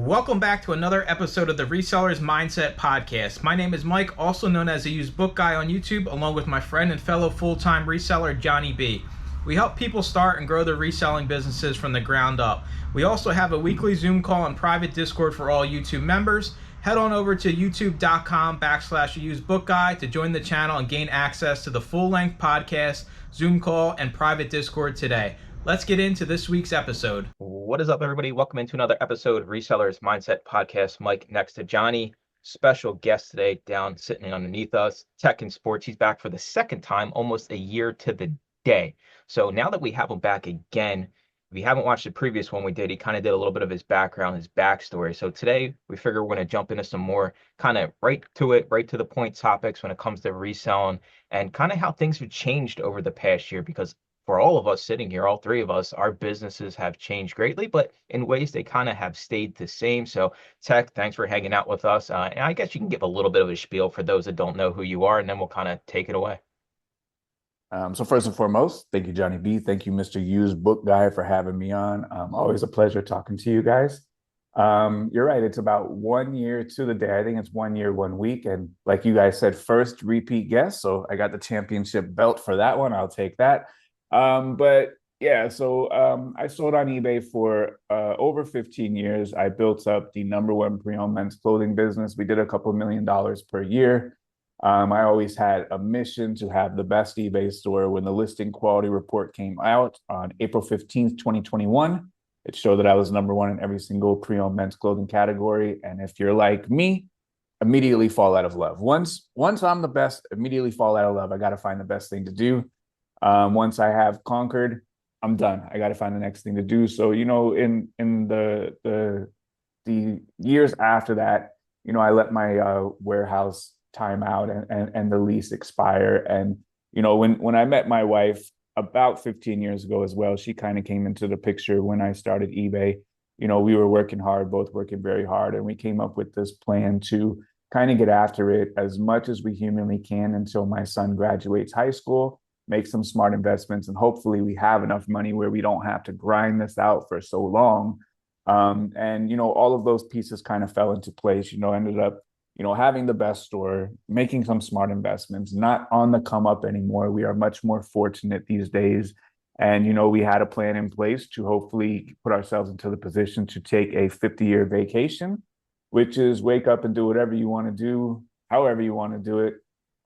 Welcome back to another episode of the Resellers Mindset Podcast. My name is Mike, also known as the Used Book Guy on YouTube, along with my friend and fellow full-time reseller, Johnny B. We help people start and grow their reselling businesses from the ground up. We also have a weekly Zoom call and private Discord for all YouTube members. Head on over to youtube.com/usedbookguy to join the channel and gain access to the full-length podcast, Zoom call, and private Discord today. Let's get into this week's episode. What is up, everybody? Welcome into another episode of Resellers Mindset Podcast. Mike next to Johnny. Special guest today down sitting underneath us. Tech and Sports. He's back for the second time, almost a year to the day. So now that we have him back again, if you haven't watched the previous one we did, he kind of did a little bit of his background, his backstory. So today we figure we're going to jump into some more kind of right to the point topics when it comes to reselling and kind of how things have changed over the past year, because for all of us sitting here, all three of us, our businesses have changed greatly, but in ways they kind of have stayed the same. So Tech, thanks for hanging out with us. And I guess you can give a little bit of a spiel for those that don't know who you are, and then we'll kind of take it away. So first and foremost, thank you, Johnny B. Thank you, Mr. Used Book Guy, for having me on. Always a pleasure talking to you guys. You're right. It's about 1 year to the day. I think it's 1 year, 1 week. And like you guys said, first repeat guest. So I got the championship belt for that one. I'll take that. But yeah, so I sold on eBay for over 15 years. I built up the #1 pre-owned men's clothing business. We did a couple $1 million per year. I always had a mission to have the best eBay store. When the listing quality report came out on April 15th, 2021, it showed that I was #1 in every single pre-owned men's clothing category. And if you're like me, immediately fall out of love. Once I'm the best, immediately fall out of love. I got to find the best thing to do. Once I have conquered, I'm done. I got to find the next thing to do. So, in the years after that, I let my warehouse time out and the lease expire. And, when I met my wife about 15 years ago as well, she kind of came into the picture when I started eBay. We were working hard, both working very hard, and we came up with this plan to kind of get after it as much as we humanly can until my son graduates high school, make some smart investments, and hopefully we have enough money where we don't have to grind this out for so long. And all of those pieces kind of fell into place. Ended up having the best store, making some smart investments, not on the come up anymore. We are much more fortunate these days. And we had a plan in place to hopefully put ourselves into the position to take a 50-year vacation, which is wake up and do whatever you want to do, however you want to do it.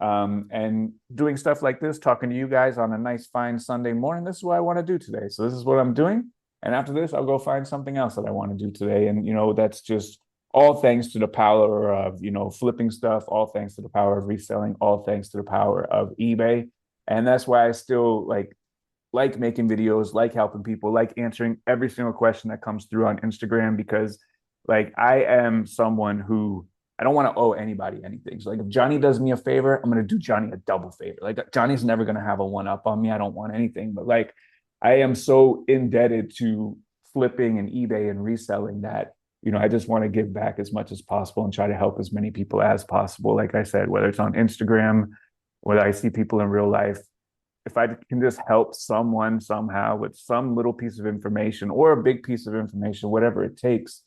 And doing stuff like this, talking to you guys on a nice, fine Sunday morning, this is what I want to do today. So this is what I'm doing. And after this, I'll go find something else that I want to do today. And, that's just all thanks to the power of, flipping stuff, all thanks to the power of reselling, all thanks to the power of eBay. And that's why I still like making videos, like helping people, like answering every single question that comes through on Instagram, because I am someone who I don't want to owe anybody anything. So if Johnny does me a favor, I'm going to do Johnny a double favor. Johnny's never going to have a one up on me. I don't want anything, but I am so indebted to flipping and eBay and reselling that, I just want to give back as much as possible and try to help as many people as possible. Like I said, whether it's on Instagram, whether I see people in real life, if I can just help someone somehow with some little piece of information or a big piece of information, whatever it takes,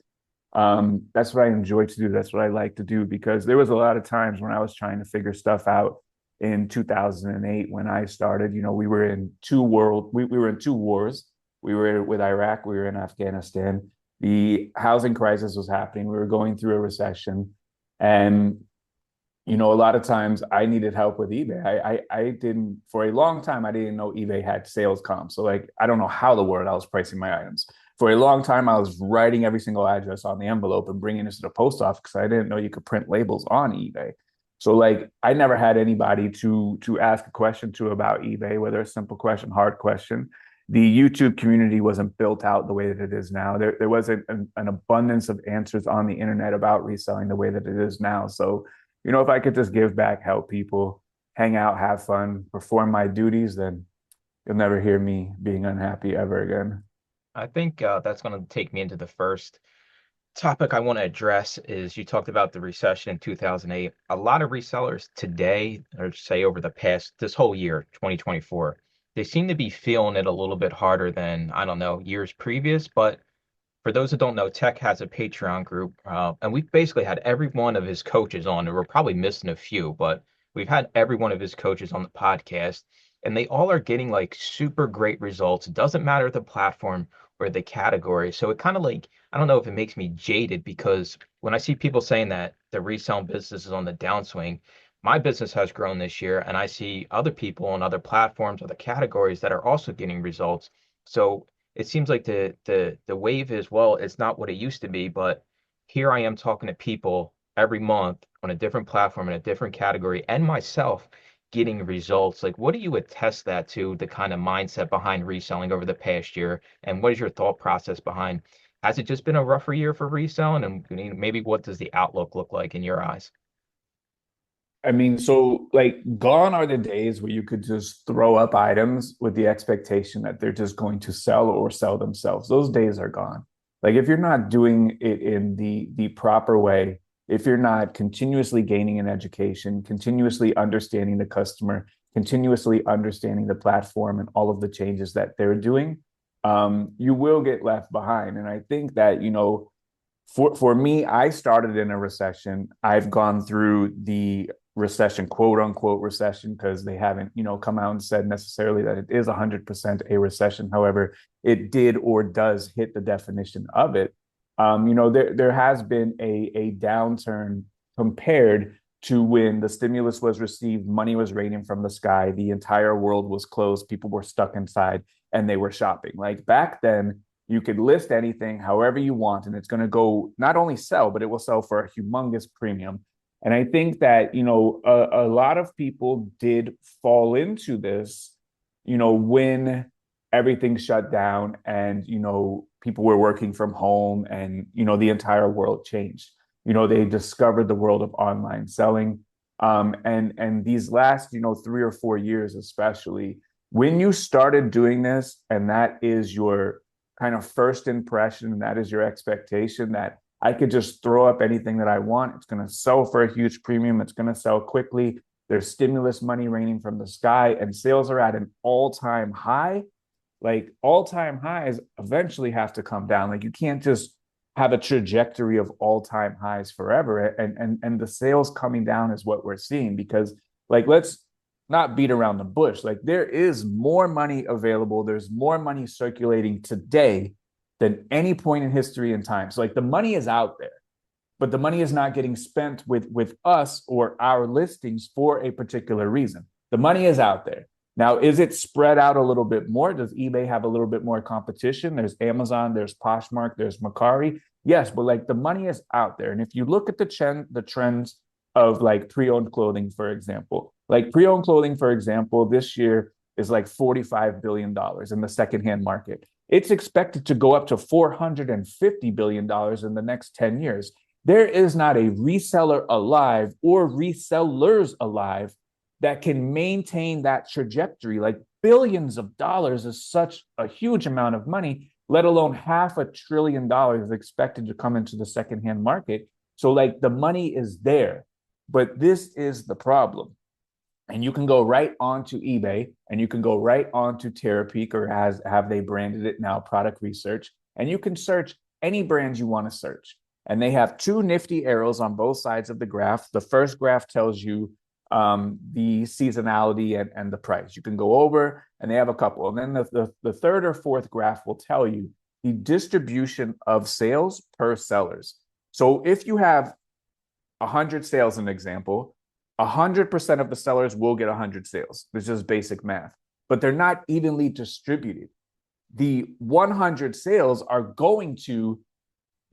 that's what I enjoy to do. That's what I like to do, because there was a lot of times when I was trying to figure stuff out in 2008 when I started. We were in two wars. We were with Iraq, we were in Afghanistan. The housing crisis was happening. We were going through a recession. And, a lot of times I needed help with eBay. I didn't, for a long time, I didn't know eBay had sales comps. So I don't know how the word I was pricing my items. For a long time, I was writing every single address on the envelope and bringing it to the post office because I didn't know you could print labels on eBay. So I never had anybody to ask a question to about eBay, whether a simple question, hard question. The YouTube community wasn't built out the way that it is now. There wasn't an abundance of answers on the internet about reselling the way that it is now. So, if I could just give back, help people, hang out, have fun, perform my duties, then you'll never hear me being unhappy ever again. I think that's going to take me into the first topic I want to address. Is you talked about the recession in 2008. A lot of resellers today, or say over this whole year, 2024, they seem to be feeling it a little bit harder than, I don't know, years previous. But for those that don't know, Tech has a Patreon group, and we've basically had every one of his coaches on, and we're probably missing a few, but we've had every one of his coaches on the podcast, and they all are getting like super great results. It doesn't matter the platform or the category. So it kind of like, I don't know if it makes me jaded, because when I see people saying that the reselling business is on the downswing, my business has grown this year, and I see other people on other platforms, other categories that are also getting results. So it seems like the wave is, well, it's not what it used to be, but here I am talking to people every month on a different platform in a different category, and myself getting results. Like, what do you attest that to, the kind of mindset behind reselling over the past year? And what is your thought process behind, has it just been a rougher year for reselling? And maybe what does the outlook look like in your eyes? I mean, so like gone are the days where you could just throw up items with the expectation that they're just going to sell or sell themselves. Those days are gone. Like if you're not doing it in the proper way, if you're not continuously gaining an education, continuously understanding the customer, continuously understanding the platform and all of the changes that they're doing, you will get left behind. And I think that, for me, I started in a recession. I've gone through the recession, quote unquote recession, because they haven't, come out and said necessarily that it is 100% a recession. However, it did or does hit the definition of it. There has been a downturn compared to when the stimulus was received, money was raining from the sky, the entire world was closed, people were stuck inside, and they were shopping. Like back then, you could list anything however you want, and it's going to go not only sell, but it will sell for a humongous premium. And I think that, a lot of people did fall into this, when everything shut down and, people were working from home and, the entire world changed. They discovered the world of online selling. And these last, 3 or 4 years, especially, when you started doing this, and that is your kind of first impression, and that is your expectation that I could just throw up anything that I want. It's going to sell for a huge premium. It's going to sell quickly. There's stimulus money raining from the sky, and sales are at an all-time high. Like all-time highs eventually have to come down. Like you can't just have a trajectory of all-time highs forever. And the sales coming down is what we're seeing, because like, let's not beat around the bush. Like there is more money available. There's more money circulating today than any point in history and time. So like the money is out there, but the money is not getting spent with us or our listings for a particular reason. The money is out there. Now, is it spread out a little bit more? Does eBay have a little bit more competition? There's Amazon, there's Poshmark, there's Mercari. Yes, but like the money is out there. And if you look at the trends of like pre-owned clothing, for example, this year is like $45 billion in the secondhand market. It's expected to go up to $450 billion in the next 10 years. There is not a reseller alive or resellers alive that can maintain that trajectory. Like billions of dollars is such a huge amount of money, let alone $500 billion is expected to come into the secondhand market. So like the money is there, but this is the problem. And you can go right onto eBay, and you can go right onto Terapeak, or have they branded it now, Product Research, and you can search any brand you want to search. And they have two nifty arrows on both sides of the graph. The first graph tells you the seasonality and the price. You can go over, and they have a couple. And then the third or fourth graph will tell you the distribution of sales per sellers. So if you have 100 sales, an example, 100% of the sellers will get 100 sales. This is basic math, but they're not evenly distributed. The 100 sales are going to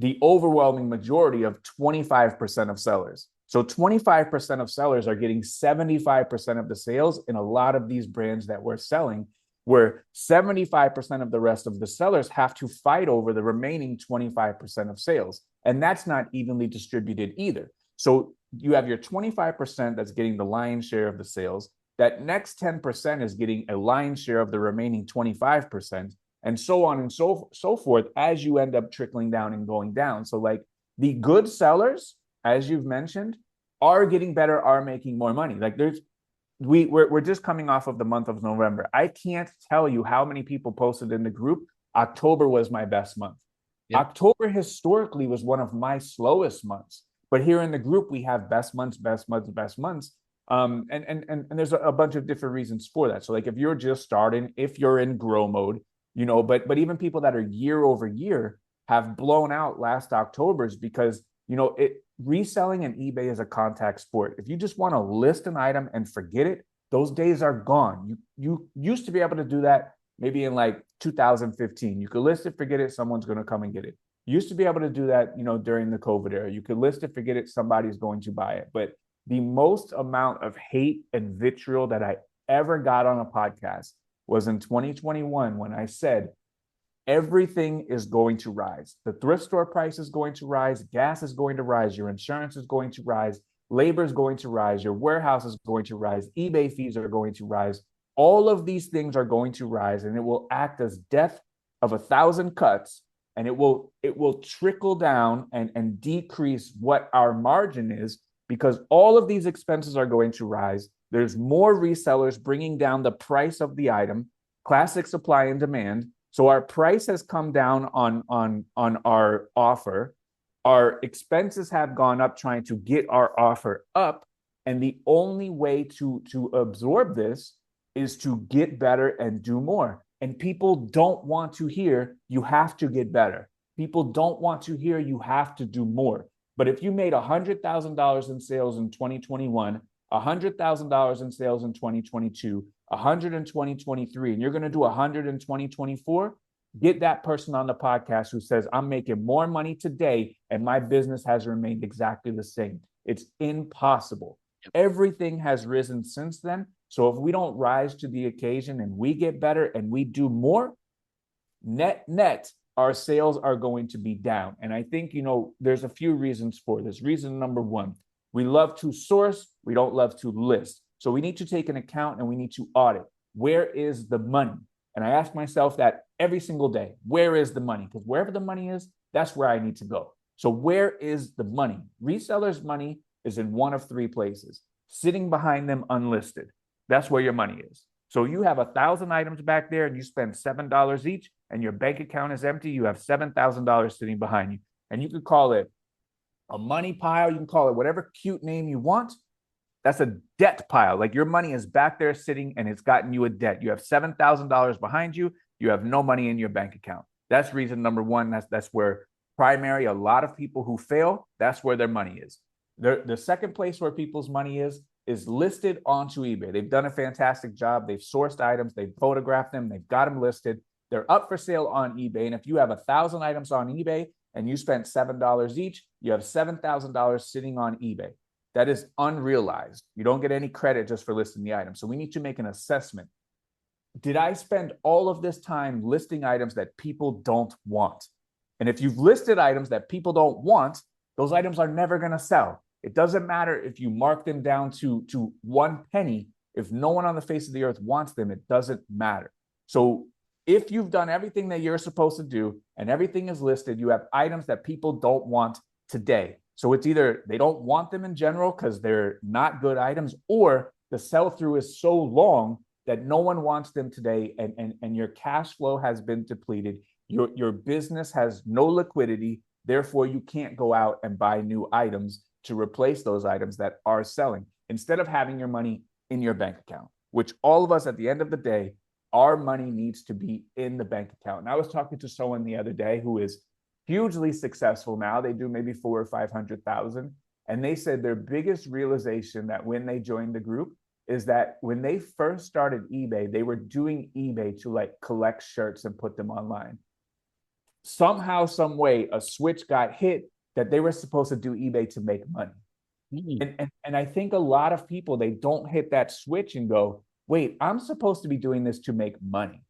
the overwhelming majority of 25% of sellers. So 25% of sellers are getting 75% of the sales in a lot of these brands that we're selling, where 75% of the rest of the sellers have to fight over the remaining 25% of sales. And that's not evenly distributed either. So you have your 25% that's getting the lion's share of the sales. That next 10% is getting a lion's share of the remaining 25%, and so on and so forth, as you end up trickling down and going down. So like the good sellers, as you've mentioned, are getting better, are making more money. Like we're just coming off of the month of November. I can't tell you how many people posted in the group, October was my best month. Yep. October historically was one of my slowest months, but here in the group we have best months, best months, best months. And there's a bunch of different reasons for that. So like if you're just starting, if you're in grow mode, you know, but even people that are year over year have blown out last October's because, you know, reselling and eBay is a contact sport. If you just want to list an item and forget it, those days are gone. You used to be able to do that maybe in like 2015. You could list it, forget it, someone's going to come and get it. You used to be able to do that, you know, during the COVID era. You could list it, forget it, somebody's going to buy it. But the most amount of hate and vitriol that I ever got on a podcast was in 2021 when I said, everything is going to rise. The thrift store price is going to rise. Gas is going to rise. Your insurance is going to rise. Labor is going to rise. Your warehouse is going to rise. eBay fees are going to rise. All of these things are going to rise, and it will act as death of 1,000 cuts, and it will trickle down and decrease what our margin is, because all of these expenses are going to rise. There's more resellers bringing down the price of the item, classic supply and demand. So our price has come down on our offer. Our expenses have gone up trying to get our offer up. And the only way to absorb this is to get better and do more. And people don't want to hear you have to get better. People don't want to hear you have to do more. But if you made $100,000 in sales in 2021, $100,000 in sales in 2022, 100 in 2023, and you're going to do 100 in 2024, get that person on the podcast who says, I'm making more money today and my business has remained exactly the same. It's impossible. Everything has risen since then. So if we don't rise to the occasion and we get better and we do more, net, our sales are going to be down. And I think, you know, there's a few reasons for this. Reason number one, we love to source, we don't love to list. So we need to take an account and we need to audit. Where is the money? And I ask myself that every single day. Where is the money? Because wherever the money is, that's where I need to go. So where is the money? Resellers' money is in one of three places. Sitting behind them unlisted. That's where your money is. So you have 1,000 items back there and you spend $7 each and your bank account is empty. You have $7,000 sitting behind you. And you could call it a money pile. You can call it whatever cute name you want. That's a debt pile. Like your money is back there sitting and it's gotten you a debt. You have $7,000 behind you. You have no money in your bank account. That's reason number one. That's where primary, a lot of people who fail, that's where their money is. The second place where people's money is listed onto eBay. They've done a fantastic job. They've sourced items. They've photographed them. They've got them listed. They're up for sale on eBay. And if you have 1,000 items on eBay and you spent $7 each, you have $7,000 sitting on eBay. That is unrealized. You don't get any credit just for listing the item. So we need to make an assessment. Did I spend all of this time listing items that people don't want? And if you've listed items that people don't want, those items are never going to sell. It doesn't matter if you mark them down to 1 penny. If no one on the face of the earth wants them, it doesn't matter. So if you've done everything that you're supposed to do and everything is listed, you have items that people don't want today. So it's either they don't want them in general because they're not good items, or the sell-through is so long that no one wants them today, and your cash flow has been depleted. Your business has no liquidity. Therefore, you can't go out and buy new items to replace those items that are selling, instead of having your money in your bank account, which all of us at the end of the day, our money needs to be in the bank account. And I was talking to someone the other day who is hugely successful now. They do maybe 400,000 or 500,000. And they said their biggest realization that when they joined the group is that when they first started eBay, they were doing eBay to like collect shirts and put them online. Somehow, some way, a switch got hit that they were supposed to do eBay to make money. And I think a lot of people, they don't hit that switch and go, wait, I'm supposed to be doing this to make money.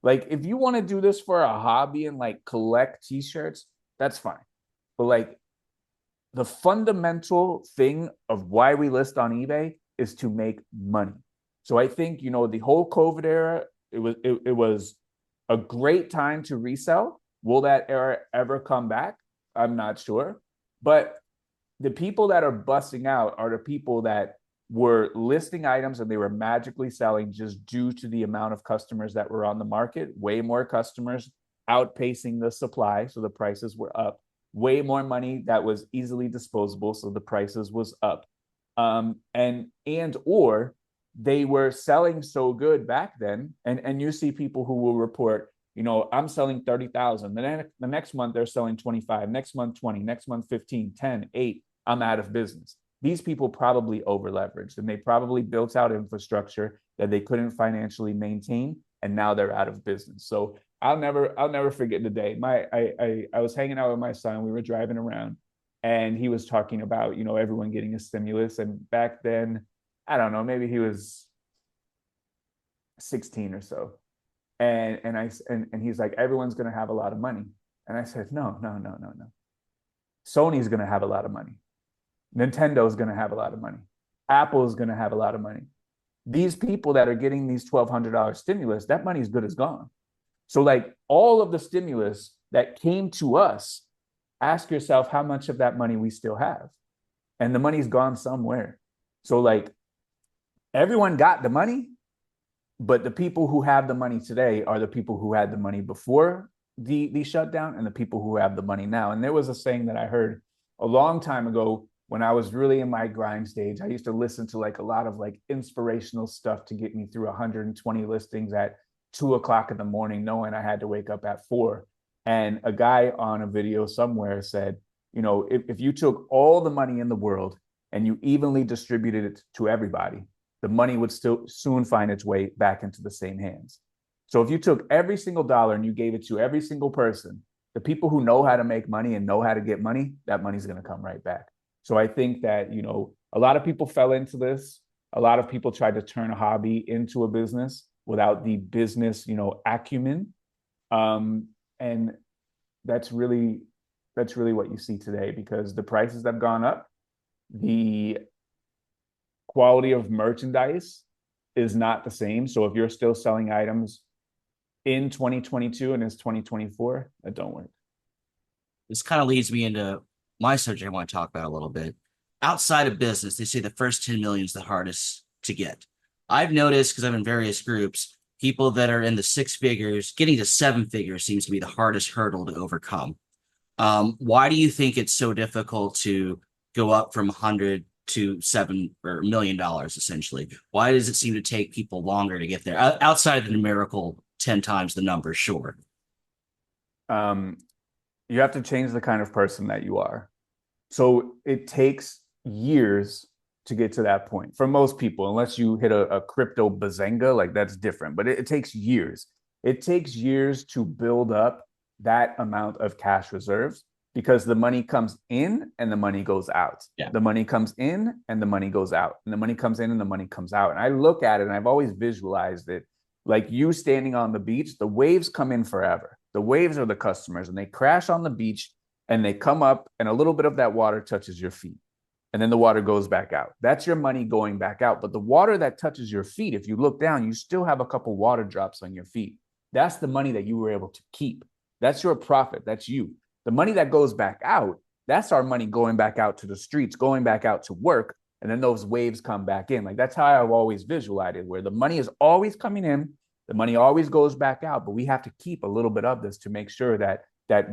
Like, if you want to do this for a hobby and like collect t-shirts, that's fine. But like the fundamental thing of why we list on eBay is to make money. So I think, you know, the whole COVID era, it was a great time to resell. Will that era ever come back? I'm not sure. But the people that are busting out are the people that were listing items and they were magically selling just due to the amount of customers that were on the market, way more customers outpacing the supply, so the prices were up. Way more money that was easily disposable, so the prices was up. And or they were selling so good back then, and you see people who will report, I'm selling 30,000. The next month they're selling 25, next month 20, next month 15, 10, 8. I'm out of business. These people probably over leveraged, and they probably built out infrastructure that they couldn't financially maintain, and now they're out of business. So I'll never forget the day. I was hanging out with my son. We were driving around, and he was talking about, everyone getting a stimulus. And back then, I don't know, maybe he was 16 or so. And he's like, everyone's going to have a lot of money. And I said, no. Sony's going to have a lot of money. Nintendo's going to have a lot of money. Apple's going to have a lot of money. These people that are getting these $1,200 stimulus, that money is good as gone. So like all of the stimulus that came to us, ask yourself how much of that money we still have. And the money's gone somewhere. So like everyone got the money, but the people who have the money today are the people who had the money before the shutdown and the people who have the money now. And there was a saying that I heard a long time ago when I was really in my grind stage. I used to listen to like a lot of like inspirational stuff to get me through 120 listings at 2:00 in the morning, knowing I had to wake up at 4. And a guy on a video somewhere said, if you took all the money in the world and you evenly distributed it to everybody, the money would still soon find its way back into the same hands. So if you took every single dollar and you gave it to every single person, the people who know how to make money and know how to get money, that money's going to come right back. So I think that, a lot of people fell into this. A lot of people tried to turn a hobby into a business without the business, acumen. And that's really what you see today, because the prices have gone up. The quality of merchandise is not the same. So if you're still selling items in 2022 and it's 2024, that don't work. This kind of leads me into my subject I want to talk about a little bit. Outside of business, they say the first 10 million is the hardest to get. I've noticed, because I'm in various groups, people that are in the 6 figures, getting to 7 figures seems to be the hardest hurdle to overcome. Why do you think it's so difficult to go up from 100 to $7 or $1 million, essentially? Why does it seem to take people longer to get there? Outside of the numerical 10 times the number, sure. You have to change the kind of person that you are. So it takes years to get to that point for most people, unless you hit a crypto bazinga, like that's different, but it takes years. It takes years to build up that amount of cash reserves, because the money comes in and the money goes out. Yeah. The money comes in and the money goes out, and the money comes in and the money comes out. And I look at it and I've always visualized it like you standing on the beach. The waves come in forever. The waves are the customers, and they crash on the beach and they come up, and a little bit of that water touches your feet, and then the water goes back out. That's your money going back out. But the water that touches your feet, if you look down, you still have a couple water drops on your feet. That's the money that you were able to keep. That's your profit. That's you. The money that goes back out, that's our money going back out to the streets, going back out to work. And then those waves come back in. Like that's how I've always visualized it, where the money is always coming in, the money always goes back out, but we have to keep a little bit of this to make sure that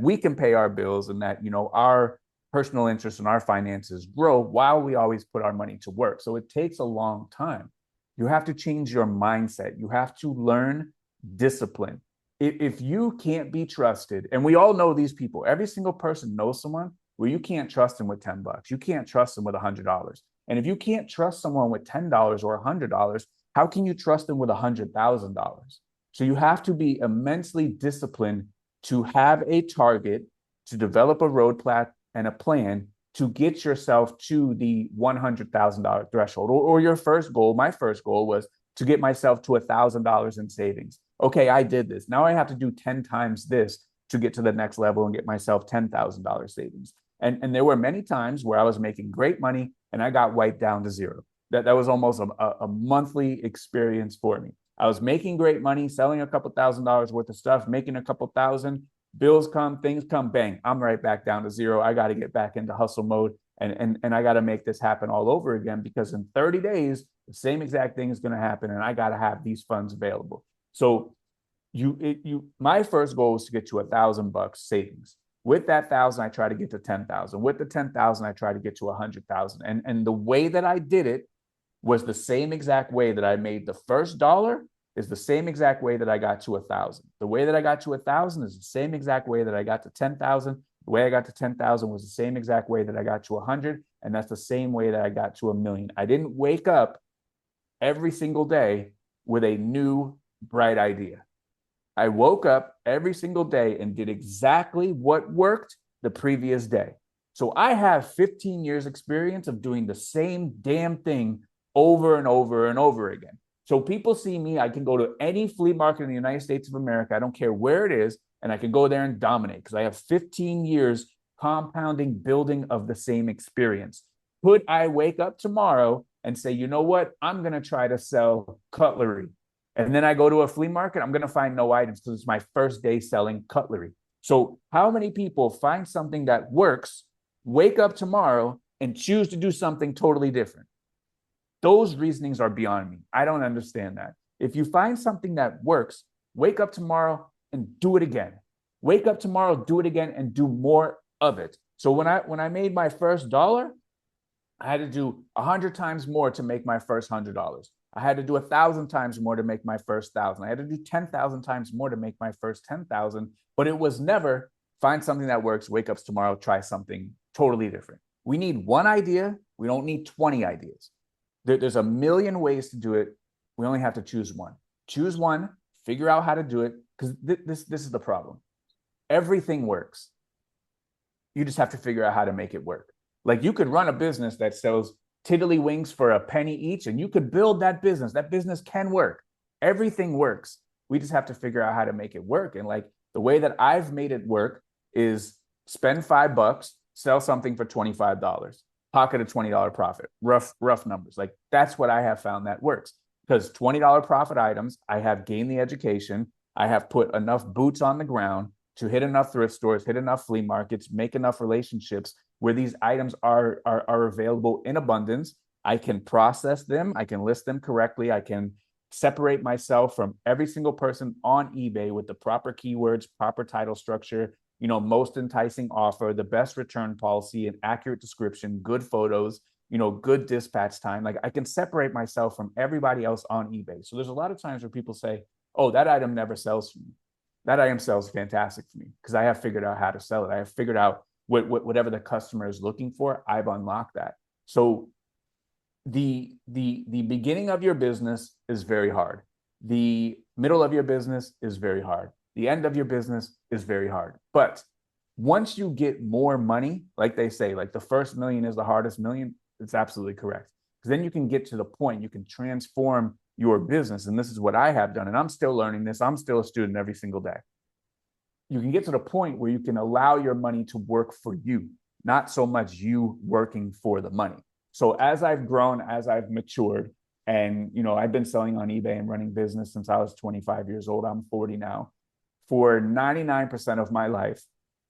we can pay our bills, and that, our personal interests and our finances grow while we always put our money to work. So it takes a long time. You have to change your mindset. You have to learn discipline. If you can't be trusted, and we all know these people, every single person knows someone where you can't trust them with $10. You can't trust them with $100. And if you can't trust someone with $10 or $100, how can you trust them with $100,000? So you have to be immensely disciplined to have a target, to develop a roadmap and a plan to get yourself to the $100,000 threshold. Or your first goal, my first goal was to get myself to $1,000 in savings. Okay, I did this. Now I have to do 10 times this to get to the next level and get myself $10,000 savings. And there were many times where I was making great money and I got wiped down to zero. That was almost a monthly experience for me. I was making great money, selling a couple $1,000s worth of stuff, making a couple thousand, bills come, things come, bang, I'm right back down to zero. I got to get back into hustle mode, and I got to make this happen all over again, because in 30 days, the same exact thing is going to happen, and I got to have these funds available. So My first goal was to get to $1,000 savings. With that 1,000, I try to get to 10,000. With the 10,000, I try to get to 100,000. And the way that I did it was the same exact way that I made the first dollar is the same exact way that I got to 1,000. The way that I got to 1,000 is the same exact way that I got to 10,000. The way I got to 10,000 was the same exact way that I got to 100. And that's the same way that I got to 1,000,000. I didn't wake up every single day with a new bright idea. I woke up every single day and did exactly what worked the previous day. So I have 15 years experience of doing the same damn thing over and over and over again. So people see me, I can go to any flea market in the United States of America, I don't care where it is, and I can go there and dominate because I have 15 years compounding building of the same experience. Could I wake up tomorrow and say, you know what, I'm going to try to sell cutlery? And then I go to a flea market, I'm going to find no items because it's my first day selling cutlery. So how many people find something that works, wake up tomorrow and choose to do something totally different? Those reasonings are beyond me. I don't understand that. If you find something that works, wake up tomorrow and do it again. Wake up tomorrow, do it again, and do more of it. So when I made my first dollar, I had to do 100 times more to make my first $100. I had to do 1,000 times more to make my first 1,000. I had to do 10,000 times more to make my first 10,000. But it was never find something that works, wake up tomorrow, try something totally different. We need one idea. We don't need 20 ideas. There's a million ways to do it. We only have to choose one. Choose one, figure out how to do it, because this is the problem. Everything works. You just have to figure out how to make it work. Like you could run a business that sells tiddlywinks for a penny each, and you could build that business. That business can work. Everything works. We just have to figure out how to make it work. And like the way that I've made it work is spend $5, sell something for $25. Pocket a $20 profit, rough numbers. Like that's what I have found that works because $20 profit items, I have gained the education. I have put enough boots on the ground to hit enough thrift stores, hit enough flea markets, make enough relationships where these items are available in abundance. I can process them. I can list them correctly. I can separate myself from every single person on eBay with the proper keywords, proper title structure, most enticing offer, the best return policy, an accurate description, good photos, good dispatch time. Like I can separate myself from everybody else on eBay. So there's a lot of times where people say, oh, that item never sells for me. That item sells fantastic for me because I have figured out how to sell it. I have figured out whatever the customer is looking for. I've unlocked that. So the beginning of your business is very hard. The middle of your business is very hard. The end of your business is very hard. But once you get more money, like they say, like the first million is the hardest million, it's absolutely correct. Because then you can get to the point, you can transform your business. And this is what I have done. And I'm still learning this. I'm still a student every single day. You can get to the point where you can allow your money to work for you, not so much you working for the money. So as I've grown, as I've matured, and I've been selling on eBay and running business since I was 25 years old. I'm 40 now. For 99% of my life,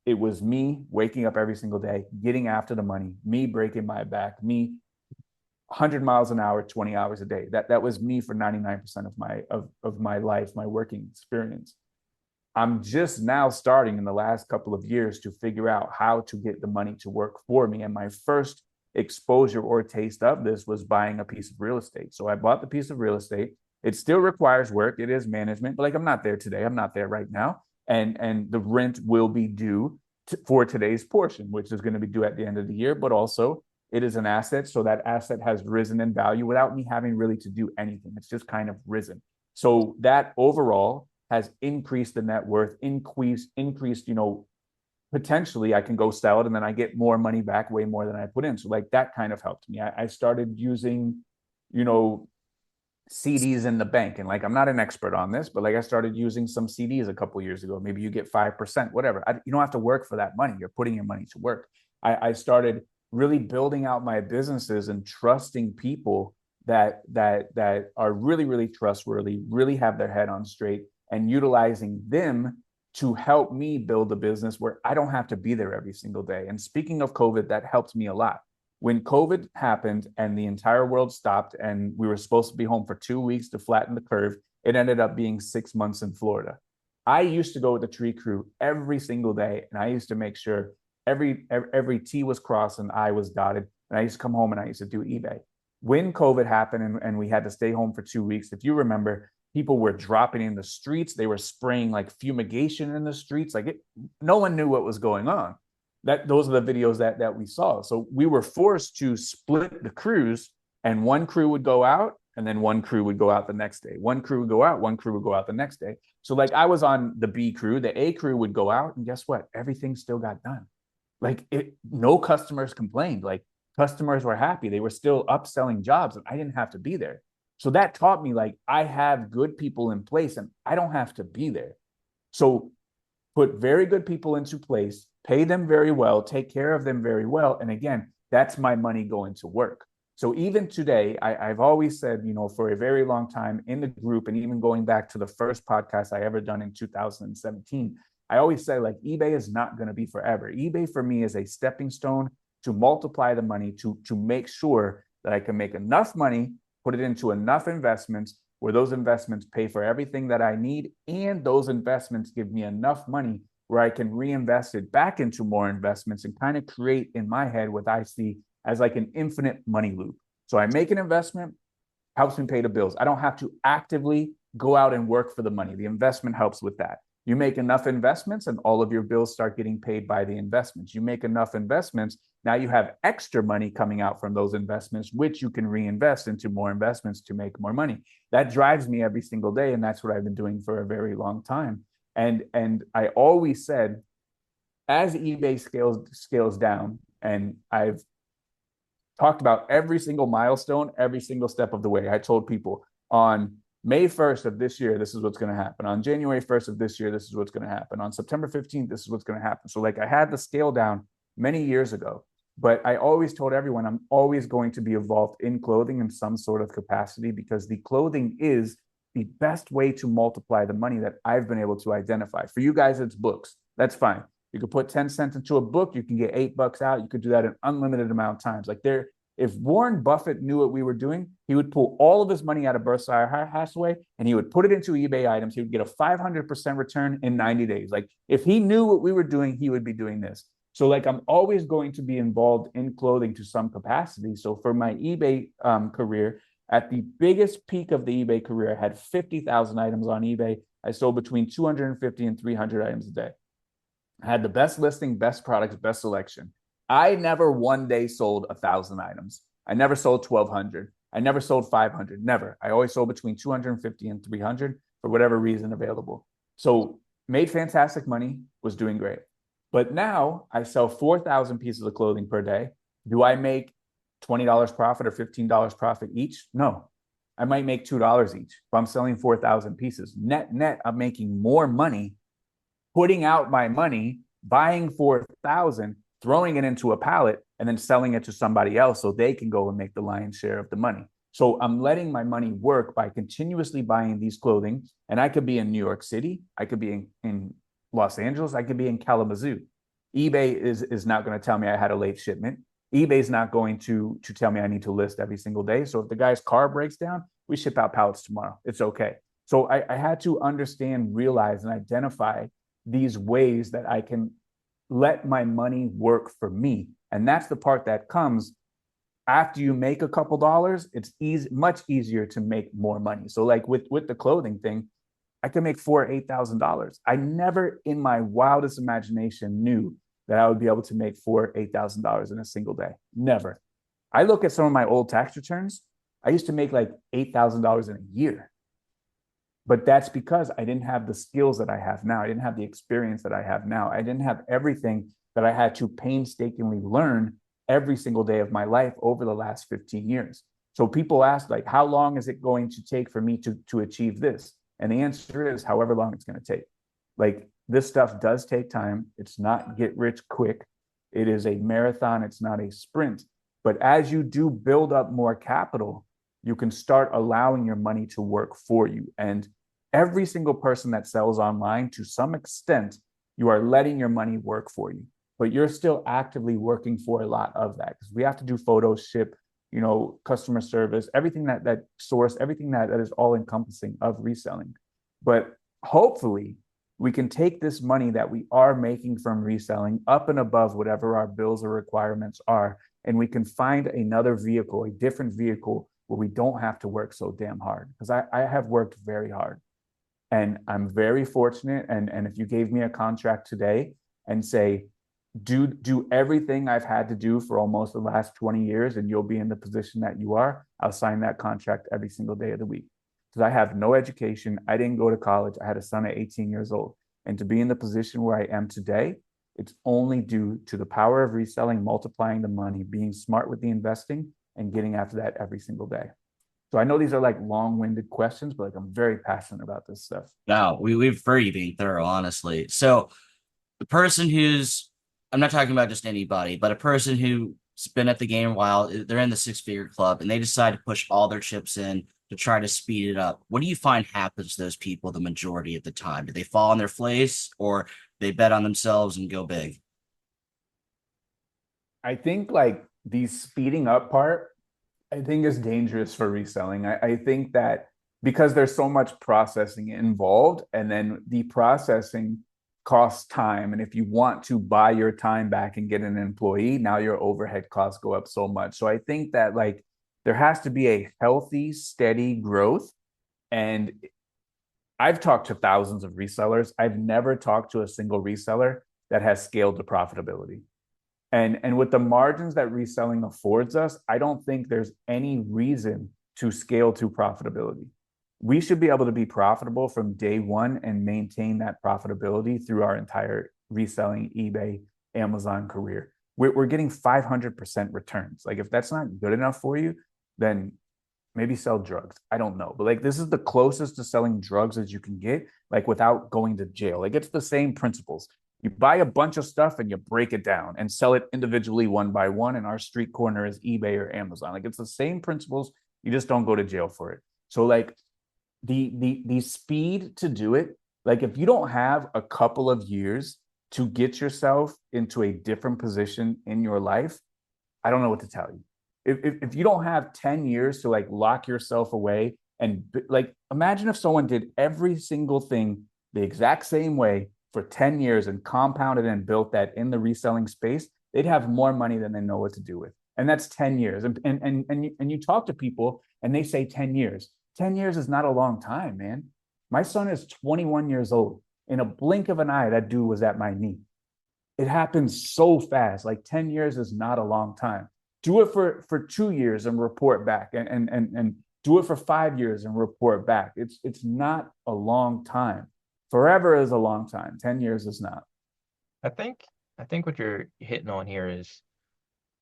it was me waking up every single day, getting after the money, me breaking my back, me 100 miles an hour, 20 hours a day. That was me for 99% of my life, my working experience. I'm just now starting in the last couple of years to figure out how to get the money to work for me. And my first exposure or taste of this was buying a piece of real estate. So I bought the piece of real estate. It still requires work. It is management, but like I'm not there today. I'm not there right now. And the rent will be due for today's portion, which is going to be due at the end of the year. But also it is an asset. So that asset has risen in value without me having really to do anything. It's just kind of risen. So that overall has increased the net worth, increased, potentially I can go sell it and then I get more money back, way more than I put in. So like that kind of helped me. I started using, CDs in the bank. And like, I'm not an expert on this, but like I started using some CDs a couple of years ago. Maybe you get 5%, whatever. You don't have to work for that money. You're putting your money to work. I started really building out my businesses and trusting people that are really, really trustworthy, really have their head on straight, and utilizing them to help me build a business where I don't have to be there every single day. And speaking of COVID, that helped me a lot. When COVID happened and the entire world stopped and we were supposed to be home for 2 weeks to flatten the curve, it ended up being 6 months in Florida. I used to go with the tree crew every single day, and I used to make sure every T was crossed and I was dotted. And I used to come home and I used to do eBay. When COVID happened and we had to stay home for 2 weeks, if you remember, people were dropping in the streets. They were spraying like fumigation in the streets. No one knew what was going on. Those are the videos that we saw. So we were forced to split the crews, and one crew would go out and then one crew would go out the next day. One crew would go out, one crew would go out the next day. So like I was on the B crew, the A crew would go out, and guess what? Everything still got done. No customers complained. Like customers were happy. They were still upselling jobs, and I didn't have to be there. So that taught me like I have good people in place and I don't have to be there. So put very good people into place, pay them very well, take care of them very well. And again, that's my money going to work. So even today, I've always said, for a very long time in the group, and even going back to the first podcast I ever done in 2017, I always say like eBay is not going to be forever. eBay for me is a stepping stone to multiply the money, to make sure that I can make enough money, put it into enough investments where those investments pay for everything that I need, and those investments give me enough money where I can reinvest it back into more investments and kind of create in my head what I see as like an infinite money loop. So I make an investment, helps me pay the bills. I don't have to actively go out and work for the money. The investment helps with that. You make enough investments and all of your bills start getting paid by the investments. You make enough investments, now you have extra money coming out from those investments, which you can reinvest into more investments to make more money. That drives me every single day, and that's what I've been doing for a very long time. And I always said, as eBay scales down, and I've talked about every single milestone, every single step of the way. I told people on May 1st of this year, this is what's going to happen. On January 1st of this year, this is what's going to happen. On September 15th, this is what's going to happen. So like I had the scale down many years ago, but I always told everyone I'm always going to be involved in clothing in some sort of capacity, because the clothing is the best way to multiply the money that I've been able to identify. For you guys, it's books. That's fine. You could put 10 cents into a book. You can get $8 out. You could do that an unlimited amount of times. If Warren Buffett knew what we were doing, he would pull all of his money out of Berkshire Hathaway and he would put it into eBay items. He would get a 500% return in 90 days. Like if he knew what we were doing, he would be doing this. So like I'm always going to be involved in clothing to some capacity. So for my eBay career, at the biggest peak of the eBay career, I had 50,000 items on eBay. I sold between 250 and 300 items a day. I had the best listing, best products, best selection. I never one day sold 1,000 items. I never sold 1,200. I never sold 500. Never. I always sold between 250 and 300 for whatever reason available. So made fantastic money, was doing great. But now I sell 4,000 pieces of clothing per day. Do I make $20 profit or $15 profit each? No. I might make $2 each. If I'm selling 4,000 pieces, net, I'm making more money putting out my money, buying 4,000, throwing it into a pallet, and then selling it to somebody else so they can go and make the lion's share of the money. So I'm letting my money work by continuously buying these clothing. And I could be in New York City. I could be in Los Angeles. I could be in Kalamazoo. eBay is not going to tell me I had a late shipment. eBay's not going to tell me I need to list every single day. So if the guy's car breaks down, we ship out pallets tomorrow. It's okay. So I had to understand, realize, and identify these ways that I can let my money work for me. And that's the part that comes after you make a couple dollars. It's much easier to make more money. So like with the clothing thing, I can make $4,000 or $8,000. I never in my wildest imagination knew that I would be able to make $4,000 or $8,000 in a single day. Never. I look at some of my old tax returns. I used to make like $8,000 in a year. But that's because I didn't have the skills that I have now. I didn't have the experience that I have now. I didn't have everything that I had to painstakingly learn every single day of my life over the last 15 years. So people ask, like, how long is it going to take for me to achieve this? And the answer is however long it's going to take. Like, this stuff does take time. It's not get rich quick. It is a marathon. It's not a sprint. But as you do build up more capital, you can start allowing your money to work for you. And every single person that sells online, to some extent, you are letting your money work for you. But you're still actively working for a lot of that, because we have to do photos, ship, customer service, everything that source, everything that is all encompassing of reselling. But hopefully we can take this money that we are making from reselling up and above whatever our bills or requirements are, and we can find another vehicle, a different vehicle where we don't have to work so damn hard. Because I have worked very hard, and I'm very fortunate. And if you gave me a contract today and say, do everything I've had to do for almost the last 20 years, and you'll be in the position that you are, I'll sign that contract every single day of the week. Because I have no education. I didn't go to college. I had a son at 18 years old. And to be in the position where I am today, it's only due to the power of reselling, multiplying the money, being smart with the investing, and getting after that every single day. So I know these are like long-winded questions, but like I'm very passionate about this stuff. No, we've very being thorough, honestly. So the person who's, I'm not talking about just anybody, but a person who's been at the game a while, they're in the six-figure club, and they decide to push all their chips in to try to speed it up. What do you find happens to those people the majority of the time? Do they fall on their face, or they bet on themselves and go big? I think like the speeding up part, I think is dangerous for reselling. I think that because there's so much processing involved, and then the processing costs time. And if you want to buy your time back and get an employee, now your overhead costs go up so much. So I think that like there has to be a healthy, steady growth. And I've talked to thousands of resellers. I've never talked to a single reseller that has scaled to profitability. And with the margins that reselling affords us, I don't think there's any reason to scale to profitability. We should be able to be profitable from day one and maintain that profitability through our entire reselling, eBay, Amazon career. We're getting 500% returns. Like if that's not good enough for you, then maybe sell drugs. I don't know. But like this is the closest to selling drugs as you can get, like without going to jail. Like it's the same principles. You buy a bunch of stuff and you break it down and sell it individually one by one. And our street corner is eBay or Amazon. Like it's the same principles. You just don't go to jail for it. So like the speed to do it, like if you don't have a couple of years to get yourself into a different position in your life, I don't know what to tell you. If you don't have 10 years to like lock yourself away and like imagine if someone did every single thing the exact same way for 10 years and compounded and built that in the reselling space, they'd have more money than they know what to do with. And that's 10 years. And you talk to people and they say 10 years. 10 years is not a long time, man. My son is 21 years old. In a blink of an eye, that dude was at my knee. It happens so fast. Like 10 years is not a long time. Do it for 2 years and report back, and do it for 5 years and report back. It's not a long time. Forever is a long time. 10 years is not. I think what you're hitting on here is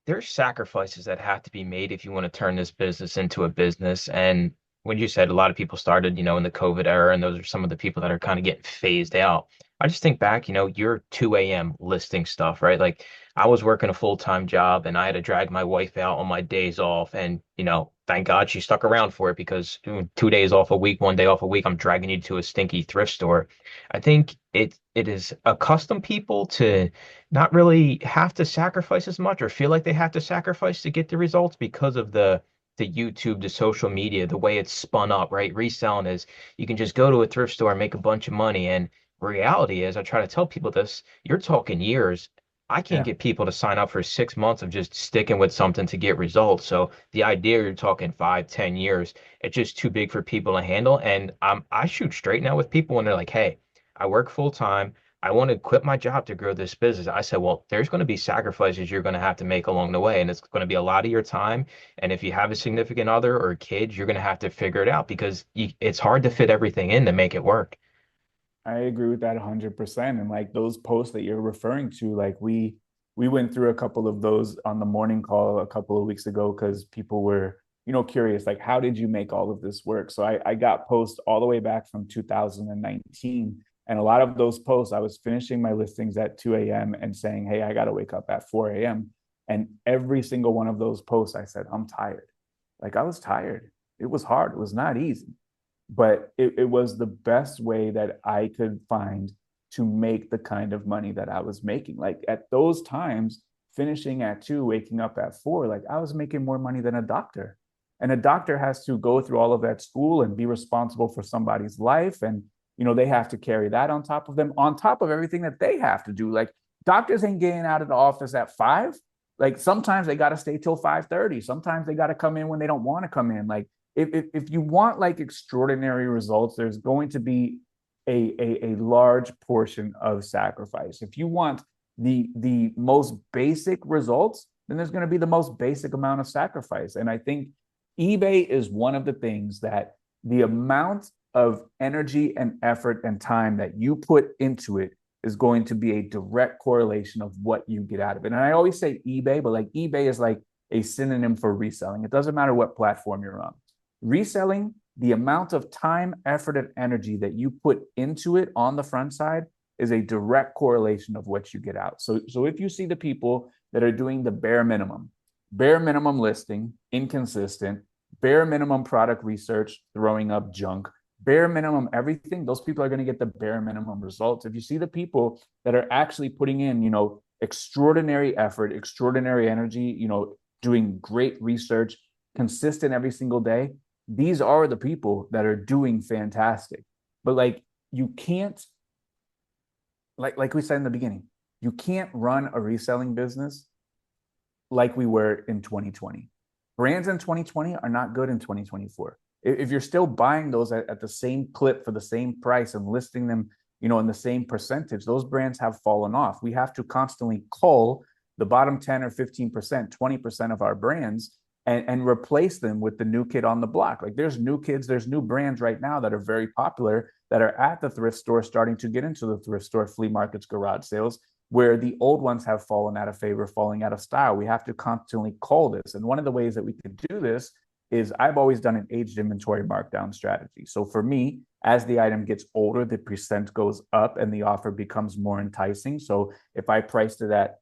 there's sacrifices that have to be made if you want to turn this business into a business. And when you said a lot of people started, in the COVID era, and those are some of the people that are kind of getting phased out. I just think back, you're 2 a.m. listing stuff, right? Like I was working a full-time job and I had to drag my wife out on my days off. And, thank God she stuck around for it, because 2 days off a week, 1 day off a week, I'm dragging you to a stinky thrift store. I think it is accustomed people to not really have to sacrifice as much or feel like they have to sacrifice to get the results because of the YouTube, the social media, the way it's spun up, right? Reselling is you can just go to a thrift store and make a bunch of money. And reality is, I try to tell people this, you're talking years. I can't Yeah. get people to sign up for 6 months of just sticking with something to get results. So the idea you're talking 5, 10 years, it's just too big for people to handle. And I shoot straight now with people when they're like, hey, I work full time. I want to quit my job to grow this business. I said, well, there's going to be sacrifices you're going to have to make along the way. And it's going to be a lot of your time. And if you have a significant other or kids, you're going to have to figure it out because it's hard to fit everything in to make it work. I agree with that 100%. And like those posts that you're referring to, like we went through a couple of those on the morning call a couple of weeks ago because people were, curious, like, how did you make all of this work? So I got posts all the way back from 2019. And a lot of those posts, I was finishing my listings at 2 a.m. and saying, hey, I got to wake up at 4 a.m. And every single one of those posts, I said, I'm tired. Like I was tired. It was hard. It was not easy. But it was the best way that I could find to make the kind of money that I was making. Like at those times, finishing at 2, waking up at 4, like I was making more money than a doctor. And a doctor has to go through all of that school and be responsible for somebody's life and, they have to carry that on top of them, on top of everything that they have to do. Like doctors ain't getting out of the office at 5. Like sometimes they got to stay till 5:30. Sometimes they got to come in when they don't want to come in. Like if you want like extraordinary results, there's going to be a large portion of sacrifice. If you want the most basic results, then there's going to be the most basic amount of sacrifice. And I think eBay is one of the things that the amount of energy and effort and time that you put into it is going to be a direct correlation of what you get out of it. And I always say eBay, but like eBay is like a synonym for reselling. It doesn't matter what platform you're on. Reselling, the amount of time, effort, and energy that you put into it on the front side is a direct correlation of what you get out. So if you see the people that are doing the bare minimum listing, inconsistent, bare minimum product research, throwing up junk, bare minimum everything, those people are going to get the bare minimum results. If you see the people that are actually putting in, extraordinary effort, extraordinary energy, doing great research, consistent every single day, these are the people that are doing fantastic. But like you can't, like we said in the beginning, you can't run a reselling business like we were in 2020. Brands in 2020 are not good in 2024. If you're still buying those at the same clip for the same price and listing them, in the same percentage, those brands have fallen off. We have to constantly cull the bottom 10 or 15%, 20% of our brands and replace them with the new kid on the block. Like there's new kids, there's new brands right now that are very popular that are at the thrift store, starting to get into the thrift store, flea markets, garage sales, where the old ones have fallen out of favor, falling out of style. We have to constantly cull this. And one of the ways that we can do this is I've always done an aged inventory markdown strategy. So for me, as the item gets older, the percent goes up and the offer becomes more enticing. So if I priced it at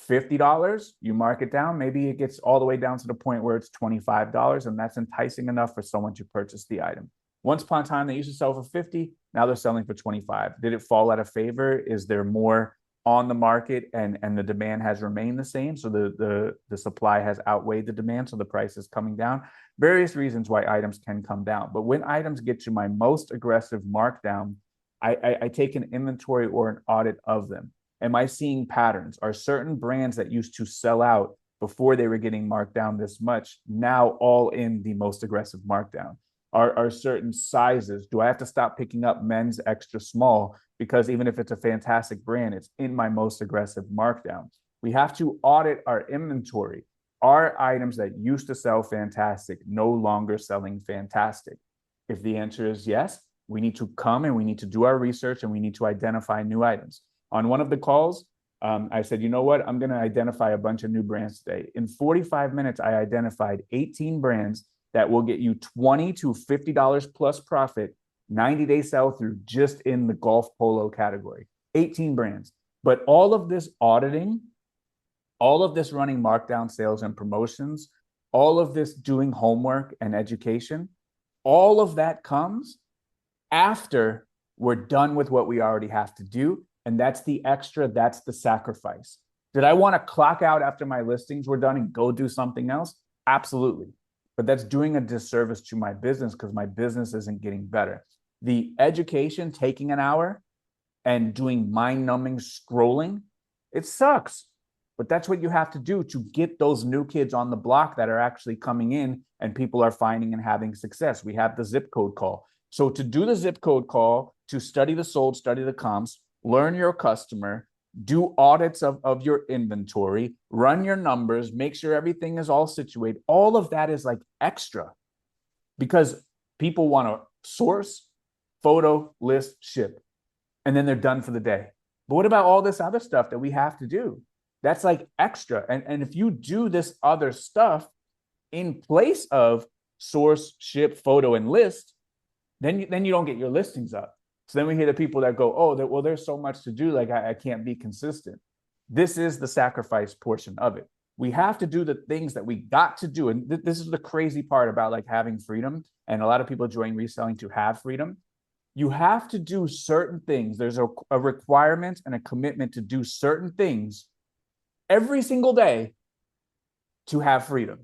$50, you mark it down, maybe it gets all the way down to the point where it's $25, and that's enticing enough for someone to purchase the item. Once upon a time, they used to sell for 50, now they're selling for 25. Did it fall out of favor? Is there more on the market and the demand has remained the same? So the supply has outweighed the demand, so the price is coming down. Various reasons why items can come down. But when items get to my most aggressive markdown, I take an inventory or an audit of them. Am I seeing patterns? Are certain brands that used to sell out before they were getting marked down this much now all in the most aggressive markdown? Are certain sizes, do I have to stop picking up men's extra small because even if it's a fantastic brand, it's in my most aggressive markdown? We have to audit our inventory. Are items that used to sell fantastic no longer selling fantastic? If the answer is yes, we need to come and we need to do our research and we need to identify new items. On one of the calls, I said, you know what? I'm going to identify a bunch of new brands today. In 45 minutes, I identified 18 brands that will get you $20 to $50 plus profit, 90-day sell through just in the golf polo category. 18 brands. But all of this auditing, all of this running markdown sales and promotions, all of this doing homework and education, all of that comes after we're done with what we already have to do. And that's the extra, that's the sacrifice. Did I want to clock out after my listings were done and go do something else? Absolutely. But that's doing a disservice to my business because my business isn't getting better. The education, taking an hour and doing mind-numbing scrolling, it sucks. But that's what you have to do to get those new kids on the block that are actually coming in and people are finding and having success. We have the zip code call. So to do the zip code call, to study the sold, study the comps, learn your customer, do audits of your inventory, run your numbers, make sure everything is all situated. All of that is like extra because people want to source, photo, list, ship, and then they're done for the day. But what about all this other stuff that we have to do? That's like extra. And if you do this other stuff in place of source, ship, photo, and list, then you don't get your listings up. So then we hear the people that go, oh, well, there's so much to do, like I can't be consistent. This is the sacrifice portion of it. We have to do the things that we got to do. And this is the crazy part about like having freedom. And a lot of people join reselling to have freedom. You have to do certain things. There's a requirement and a commitment to do certain things every single day to have freedom.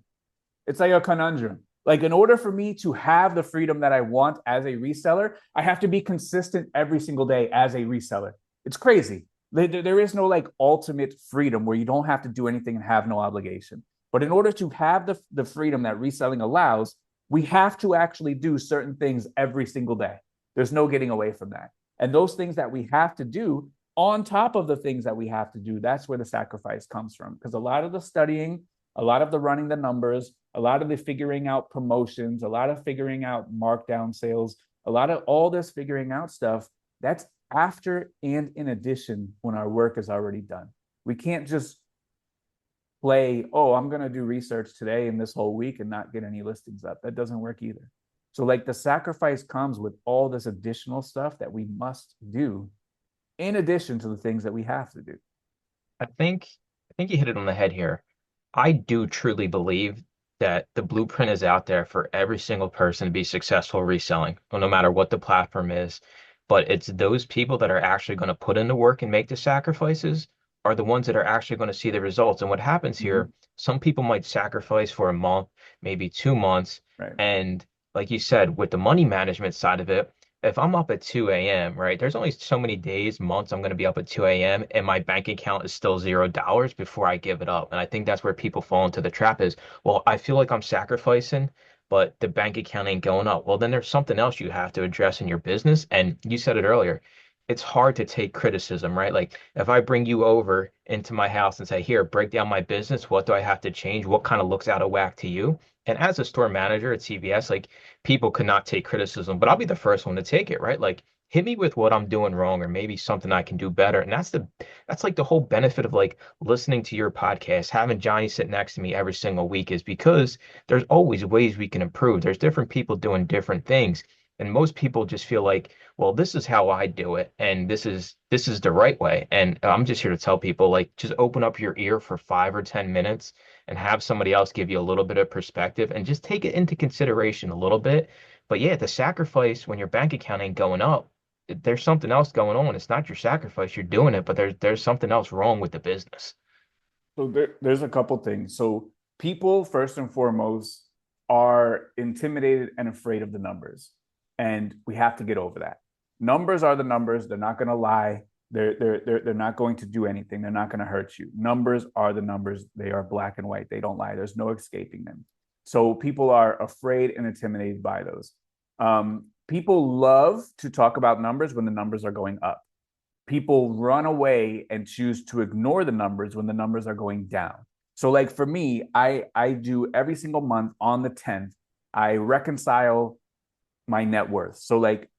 It's like a conundrum. Like, in order for me to have the freedom that I want as a reseller, I have to be consistent every single day as a reseller. It's crazy. There is no like ultimate freedom where you don't have to do anything and have no obligation. But in order to have the freedom that reselling allows, we have to actually do certain things every single day. There's no getting away from that. And those things that we have to do on top of the things that we have to do, that's where the sacrifice comes from. Because a lot of the studying, a lot of the running the numbers, a lot of the figuring out promotions, a lot of figuring out markdown sales, a lot of all this figuring out stuff, that's after and in addition when our work is already done. We can't just play, oh, I'm going to do research today and this whole week and not get any listings up. That doesn't work either. So like the sacrifice comes with all this additional stuff that we must do in addition to the things that we have to do. I think you hit it on the head here. I do truly believe that the blueprint is out there for every single person to be successful reselling, well, no matter what the platform is. But it's those people that are actually going to put in the work and make the sacrifices are the ones that are actually going to see the results. And what happens here, some people might sacrifice for a month, maybe 2 months. Right. And like you said, with the money management side of it, if I'm up at 2 a.m., right, there's only so many days, months I'm going to be up at 2 a.m. and my bank account is still $0 before I give it up. And I think that's where people fall into the trap is, well, I feel like I'm sacrificing, but the bank account ain't going up. Well, then there's something else you have to address in your business. And you said it earlier, it's hard to take criticism, right? Like if I bring you over into my house and say, here, break down my business, what do I have to change? What kind of looks out of whack to you? And as a store manager at CVS, like people could not take criticism, but I'll be the first one to take it, right? Like hit me with what I'm doing wrong or maybe something I can do better. And that's like the whole benefit of like listening to your podcast, having Johnny sit next to me every single week is because there's always ways we can improve. There's different people doing different things. And most people just feel like, well, this is how I do it, and this is the right way. And I'm just here to tell people, like, just open up your ear for 5 or 10 minutes and have somebody else give you a little bit of perspective and just take it into consideration a little bit. But yeah, the sacrifice when your bank account ain't going up, there's something else going on. It's not your sacrifice, you're doing it, but there's something else wrong with the business. So there's a couple things. So people, first and foremost, are intimidated and afraid of the numbers. And we have to get over that. Numbers are the numbers. They're not going to lie. They're not going to do anything. They're not going to hurt you. Numbers are the numbers. They are black and white. They don't lie. There's no escaping them. So people are afraid and intimidated by those. People love to talk about numbers when the numbers are going up. People run away and choose to ignore the numbers when the numbers are going down. So like for me, I do every single month on the 10th, I reconcile my net worth. So like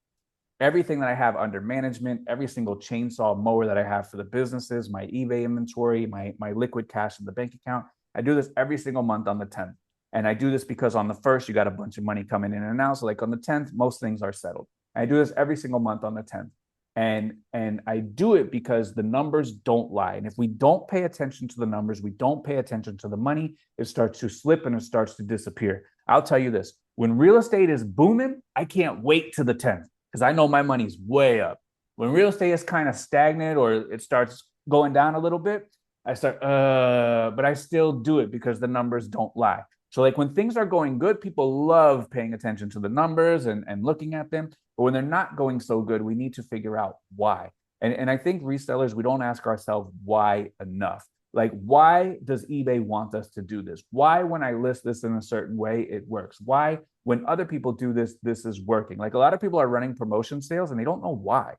everything that I have under management, every single chainsaw mower that I have for the businesses, my eBay inventory, my liquid cash in the bank account. I do this every single month on the 10th. And I do this because on the 1st, you got a bunch of money coming in and out. So like on the 10th, most things are settled. I do this every single month on the 10th. And I do it because the numbers don't lie. And if we don't pay attention to the numbers, we don't pay attention to the money, it starts to slip and it starts to disappear. I'll tell you this, when real estate is booming, I can't wait to the 10th because I know my money's way up. When real estate is kind of stagnant or it starts going down a little bit, I start, but I still do it because the numbers don't lie. So like when things are going good, people love paying attention to the numbers and looking at them. But when they're not going so good, we need to figure out why. And I think resellers, we don't ask ourselves why enough. Like, why does eBay want us to do this? Why, when I list this in a certain way, it works? Why, when other people do this, this is working? Like a lot of people are running promotion sales and they don't know why.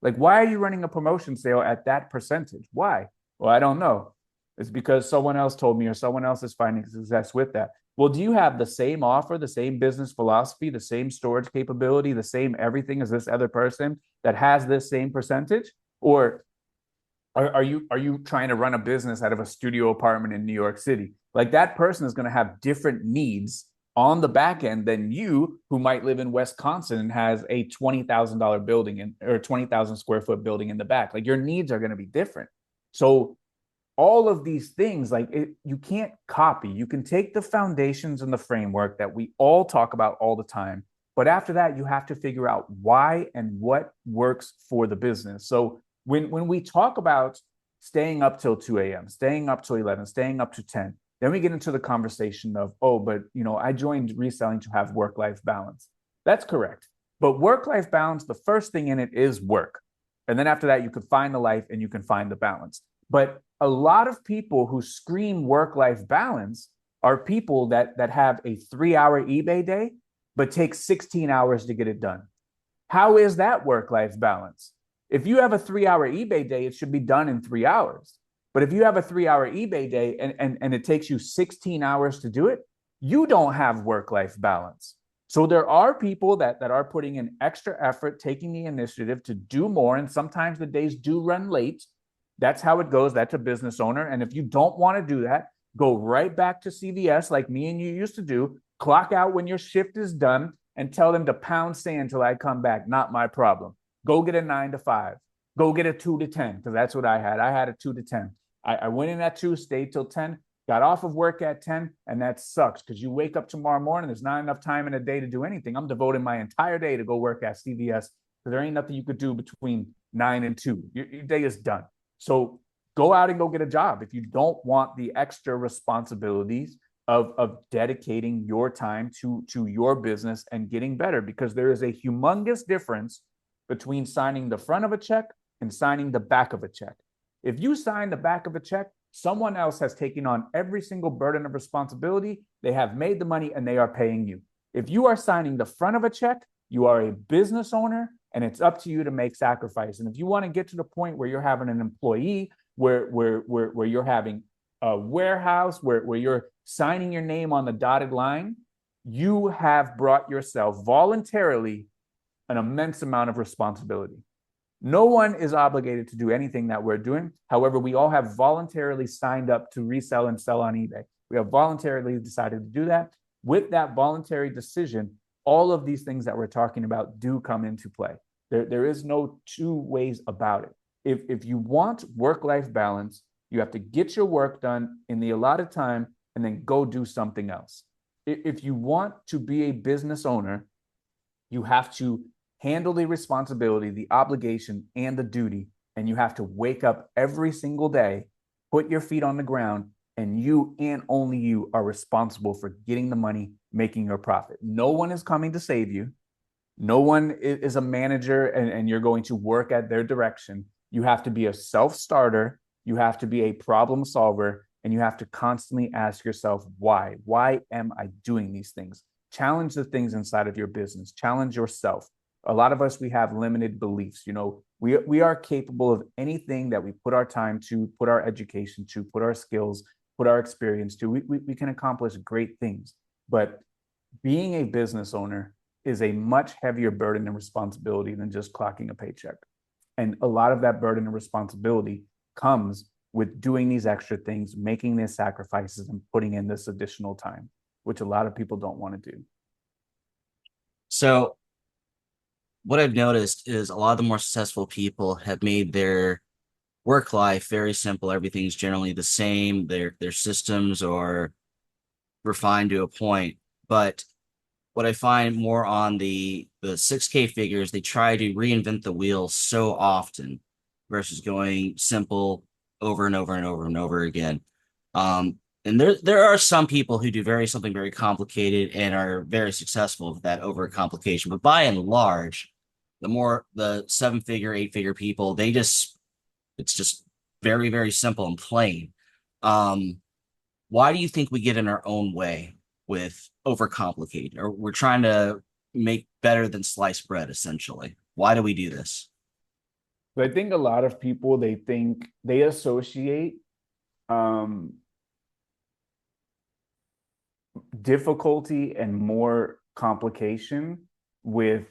Like, why are you running a promotion sale at that percentage? Why? Well, I don't know. It's because someone else told me or someone else is finding success with that. Well, do you have the same offer, the same business philosophy, the same storage capability, the same everything as this other person that has this same percentage? Or are you trying to run a business out of a studio apartment in New York City? Like that person is going to have different needs on the back end than you, who might live in Wisconsin and has a $20,000 building or 20,000 square foot building in the back. Like your needs are going to be different. So all of these things, like you can't copy. You can take the foundations and the framework that we all talk about all the time. But after that, you have to figure out why and what works for the business. So when we talk about staying up till 2 a.m., staying up till 11, staying up to 10, Then we get into the conversation of, oh, but I joined reselling to have work-life balance. That's correct. But work-life balance, the first thing in it is work. And then after that, you can find the life and you can find the balance. But a lot of people who scream work-life balance are people that have a 3-hour eBay day, but take 16 hours to get it done. How is that work-life balance? If you have a 3-hour eBay day, it should be done in 3 hours. But if you have a 3-hour eBay day and it takes you 16 hours to do it, you don't have work-life balance. So there are people that are putting in extra effort, taking the initiative to do more. And sometimes the days do run late. That's how it goes. That's a business owner. And if you don't want to do that, go right back to CVS like me and you used to do, clock out when your shift is done and tell them to pound sand till I come back. Not my problem. Go get a 9 to 5. Go get a 2 to 10, because that's what I had. I had a 2 to 10. I went in at 2, stayed till 10, got off of work at 10, and that sucks because you wake up tomorrow morning, there's not enough time in a day to do anything. I'm devoting my entire day to go work at CVS because there ain't nothing you could do between 9 and 2. Your day is done. So go out and go get a job if you don't want the extra responsibilities of dedicating your time to your business and getting better, because there is a humongous difference between signing the front of a check and signing the back of a check. If you sign the back of a check, someone else has taken on every single burden of responsibility. They have made the money and they are paying you. If you are signing the front of a check, you are a business owner and it's up to you to make sacrifice. And if you want to get to the point where you're having an employee, where you're having a warehouse, where you're signing your name on the dotted line, you have brought yourself voluntarily an immense amount of responsibility. No one is obligated to do anything that we're doing. However, we all have voluntarily signed up to resell and sell on eBay. We have voluntarily decided to do that. With that voluntary decision, all of these things that we're talking about do come into play. There is no two ways about it. If you want work-life balance, you have to get your work done in the allotted time and then go do something else. If you want to be a business owner, you have to handle the responsibility, the obligation, and the duty, and you have to wake up every single day, put your feet on the ground, and you and only you are responsible for getting the money, making your profit. No one is coming to save you. No one is a manager and you're going to work at their direction. You have to be a self-starter. You have to be a problem solver, and you have to constantly ask yourself, why? Why am I doing these things? Challenge the things inside of your business. Challenge yourself. A lot of us, we have limited beliefs. We are capable of anything that we put our time to, put our education to, put our skills, put our experience to. We can accomplish great things. But being a business owner is a much heavier burden and responsibility than just clocking a paycheck. And a lot of that burden and responsibility comes with doing these extra things, making these sacrifices, and putting in this additional time, which a lot of people don't want to do. So what I've noticed is a lot of the more successful people have made their work life very simple. Everything's generally the same. Their systems are refined to a point. But what I find more on the 6K figures, they try to reinvent the wheel so often versus going simple over and over and over and over again. And there are some people who do something very complicated and are very successful with that overcomplication. But by and large, the 7-figure, 8-figure people, it's just very, very simple and plain. Why do you think we get in our own way with overcomplicating, or we're trying to make better than sliced bread, essentially? Why do we do this? I think a lot of people, they associate difficulty and more complication with,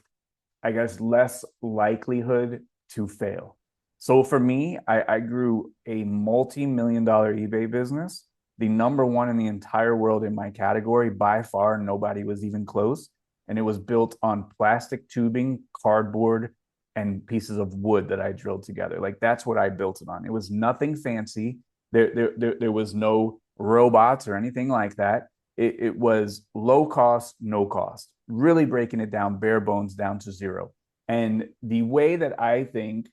I guess, less likelihood to fail. So for me, I grew a multi-million-dollar eBay business, the number one in the entire world in my category. By far, nobody was even close. And it was built on plastic tubing, cardboard, and pieces of wood that I drilled together. Like, that's what I built it on. It was nothing fancy. There was no robots or anything like that. It was low cost, no cost, really breaking it down, bare bones, down to zero. And the way that I think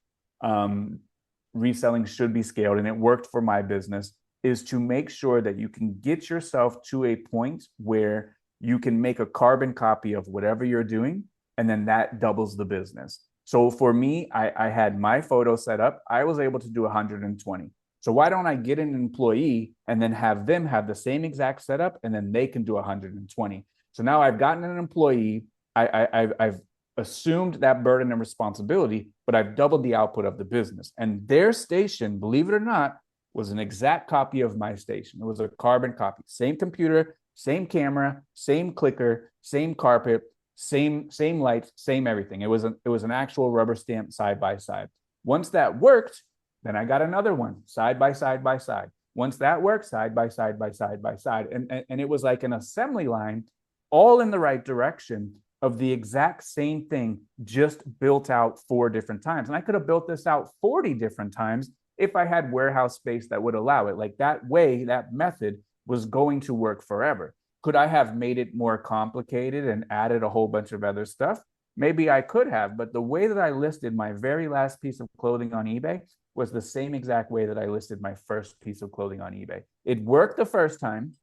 reselling should be scaled, and it worked for my business, is to make sure that you can get yourself to a point where you can make a carbon copy of whatever you're doing, and then that doubles the business. So for me, I had my photo set up. I was able to do 120. So why don't I get an employee and then have them have the same exact setup, and then they can do 120? So now I've gotten an employee. I've assumed that burden and responsibility, but I've doubled the output of the business. And their station, believe it or not, was an exact copy of my station. It was a carbon copy, same computer, same camera, same clicker, same carpet, same lights, same everything. It was an actual rubber stamp side by side. Once that worked, then I got another one side by side by side. Once that worked, side by side by side by side. And it was like an assembly line, all in the right direction of the exact same thing, just built out 4 different times. And I could have built this out 40 different times if I had warehouse space that would allow it. Like that way, that method was going to work forever. Could I have made it more complicated and added a whole bunch of other stuff? Maybe I could have, but the way that I listed my very last piece of clothing on eBay was the same exact way that I listed my first piece of clothing on eBay. It worked the first time.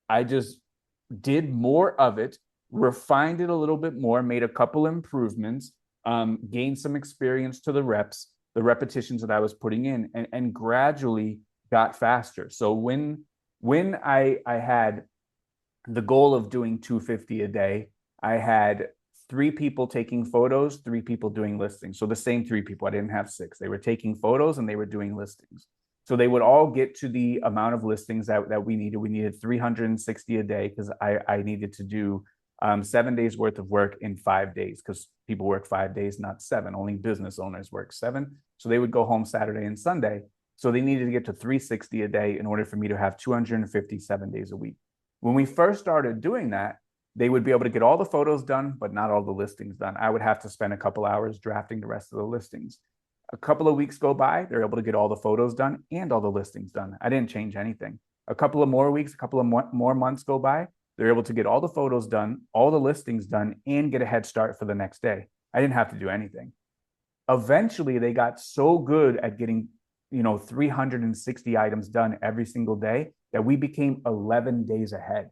I just did more of it, refined it a little bit more, made a couple improvements, gained some experience to the repetitions that I was putting in, and gradually got faster. So when I had the goal of doing 250 a day, I had 3 people taking photos, 3 people doing listings. So the same 3 people, I didn't have 6. They were taking photos and they were doing listings. So they would all get to the amount of listings that we needed. We needed 360 a day because I needed to do 7 days worth of work in 5 days, because people work 5 days, not 7. Only business owners work 7. So they would go home Saturday and Sunday. So they needed to get to 360 a day in order for me to have 257 days a week. When we first started doing that, they would be able to get all the photos done, but not all the listings done. I would have to spend a couple hours drafting the rest of the listings. A couple of weeks go by, they're able to get all the photos done and all the listings done. I didn't change anything. A couple of more weeks, a couple of more months go by, they're able to get all the photos done, all the listings done, and get a head start for the next day. I didn't have to do anything. Eventually, they got so good at getting 360 items done every single day that we became 11 days ahead.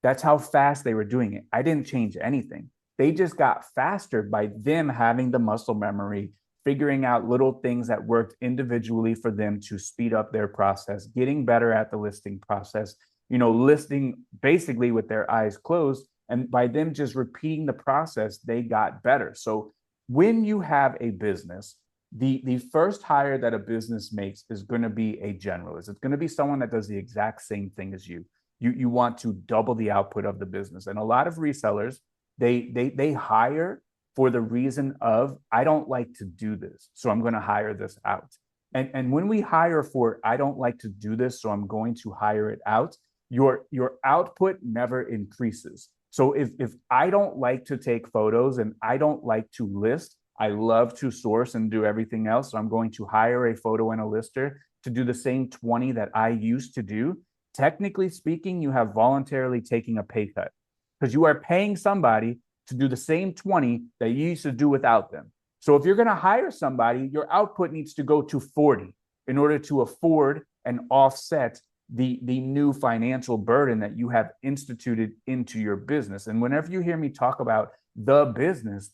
That's how fast they were doing it. I didn't change anything. They just got faster by them having the muscle memory, figuring out little things that worked individually for them to speed up their process, getting better at the listing process, listing basically with their eyes closed. And by them just repeating the process, they got better. So when you have a business, the first hire that a business makes is going to be a generalist. It's going to be someone that does the exact same thing as you. You want to double the output of the business. And a lot of resellers, they hire for the reason of, I don't like to do this, so I'm going to hire this out. And when we hire for, I don't like to do this, so I'm going to hire it out, your output never increases. So if I don't like to take photos and I don't like to list, I love to source and do everything else, so I'm going to hire a photo and a lister to do the same 20 that I used to do. Technically speaking, you have voluntarily taking a pay cut, because you are paying somebody to do the same 20 that you used to do without them. So if you're going to hire somebody, your output needs to go to 40 in order to afford and offset the new financial burden that you have instituted into your business. And whenever you hear me talk about the business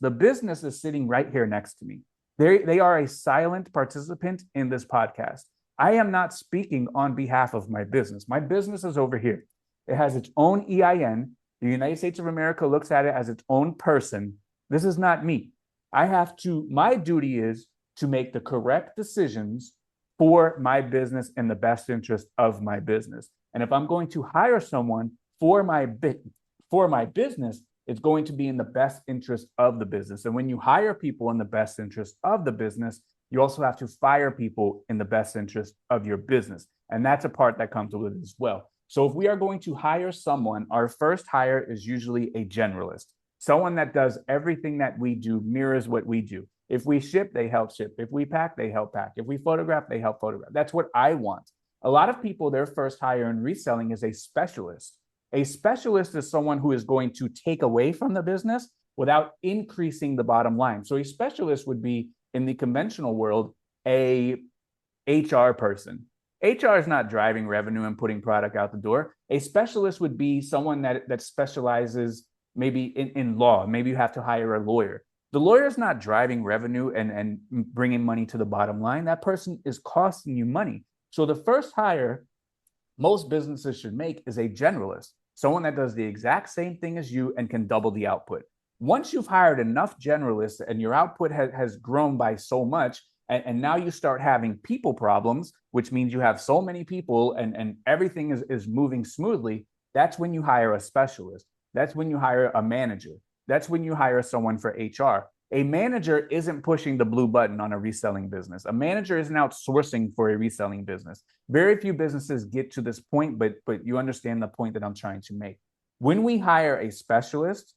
is sitting right here next to me. They are a silent participant in this podcast. I am not speaking on behalf of my business. My business is over here. It has its own EIN. The United States of America looks at it as its own person. This is not me. My duty is to make the correct decisions for my business in the best interest of my business. And if I'm going to hire someone for my business, it's going to be in the best interest of the business. And when you hire people in the best interest of the business, you also have to fire people in the best interest of your business. And that's a part that comes with it as well. So if we are going to hire someone, our first hire is usually a generalist, someone that does everything that we do, mirrors what we do. If we ship, they help ship. If we pack, they help pack. If we photograph, they help photograph. That's what I want. A lot of people, their first hire in reselling is a specialist. A specialist is someone who is going to take away from the business without increasing the bottom line. So a specialist would be, in the conventional world, a HR person. HR is not driving revenue and putting product out the door. A specialist would be someone that specializes maybe in law. Maybe you have to hire a lawyer. The lawyer is not driving revenue and bringing money to the bottom line. That person is costing you money. So the first hire most businesses should make is a generalist, someone that does the exact same thing as you and can double the output. Once you've hired enough generalists and your output has grown by so much, and now you start having people problems, which means you have so many people and everything is moving smoothly, that's when you hire a specialist. That's when you hire a manager. That's when you hire someone for HR. A manager isn't pushing the blue button on a reselling business. A manager isn't outsourcing for a reselling business. Very few businesses get to this point, but you understand the point that I'm trying to make. When we hire a specialist,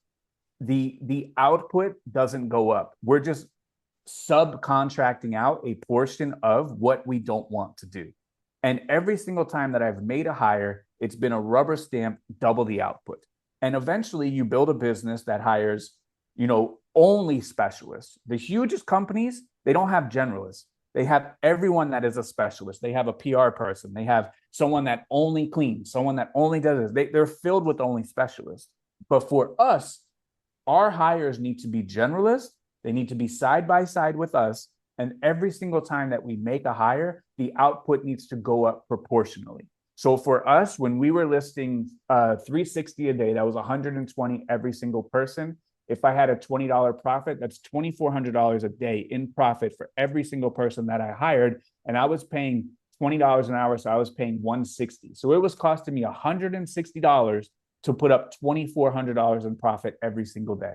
the output doesn't go up. We're just subcontracting out a portion of what we don't want to do. And every single time that I've made a hire, it's been a rubber stamp, double the output. And eventually you build a business that hires, only specialists. The hugest companies, they don't have generalists. They have everyone that is a specialist. They have a PR person. They have someone that only cleans, someone that only does this. They're filled with only specialists. But for us, our hires need to be generalists. They need to be side by side with us. And every single time that we make a hire, the output needs to go up proportionally. So for us, when we were listing 360 a day, that was 120 every single person. If I had a $20 profit, that's $2,400 a day in profit for every single person that I hired. And I was paying $20 an hour, so I was paying $160. So it was costing me $160 to put up $2,400 in profit every single day.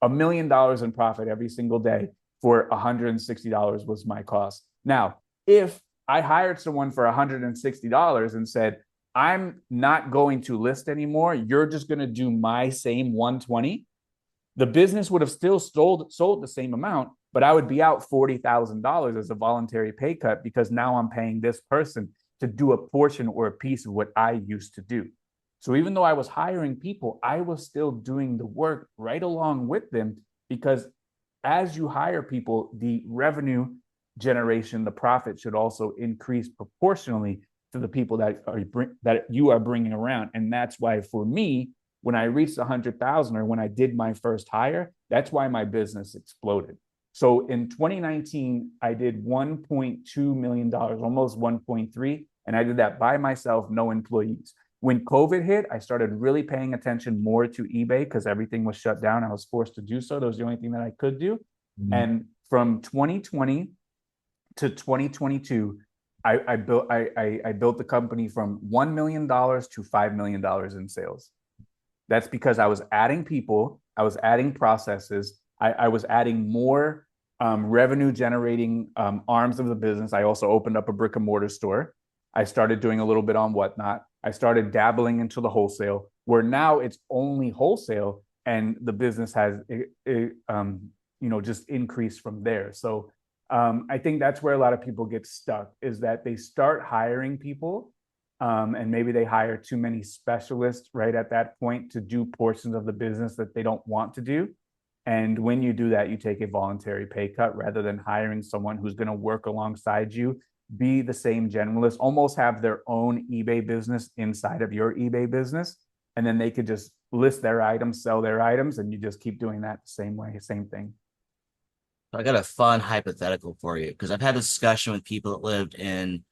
$1 million in profit every single day for $160 was my cost. Now, if I hired someone for $160 and said, I'm not going to list anymore, you're just going to do my same 120, the business would have still sold the same amount, but I would be out $40,000 as a voluntary pay cut because now I'm paying this person to do a portion or a piece of what I used to do. So even though I was hiring people, I was still doing the work right along with them, because as you hire people, the revenue generation, the profit should also increase proportionally to the people that you are bringing around. And that's why for me, when I reached 100,000 or when I did my first hire, that's why my business exploded. So in 2019, I did $1.2 million, almost 1.3, and I did that by myself, no employees. When COVID hit, I started really paying attention more to eBay because everything was shut down. I was forced to do so. That was the only thing that I could do. Mm-hmm. And from 2020 to 2022, I built the company from $1 million to $5 million in sales. That's because I was adding people, I was adding processes, I was adding more revenue generating arms of the business. I also opened up a brick and mortar store. I started doing a little bit on Whatnot. I started dabbling into the wholesale, where now it's only wholesale, and the business has just increased from there. So I think that's where a lot of people get stuck, is that they start hiring people and maybe they hire too many specialists right at that point to do portions of the business that they don't want to do. And when you do that, you take a voluntary pay cut rather than hiring someone who's going to work alongside you, be the same generalist, almost have their own eBay business inside of your eBay business. And then they could just list their items, sell their items, and you just keep doing that the same way, same thing. I got a fun hypothetical for you, because I've had a discussion with people that lived in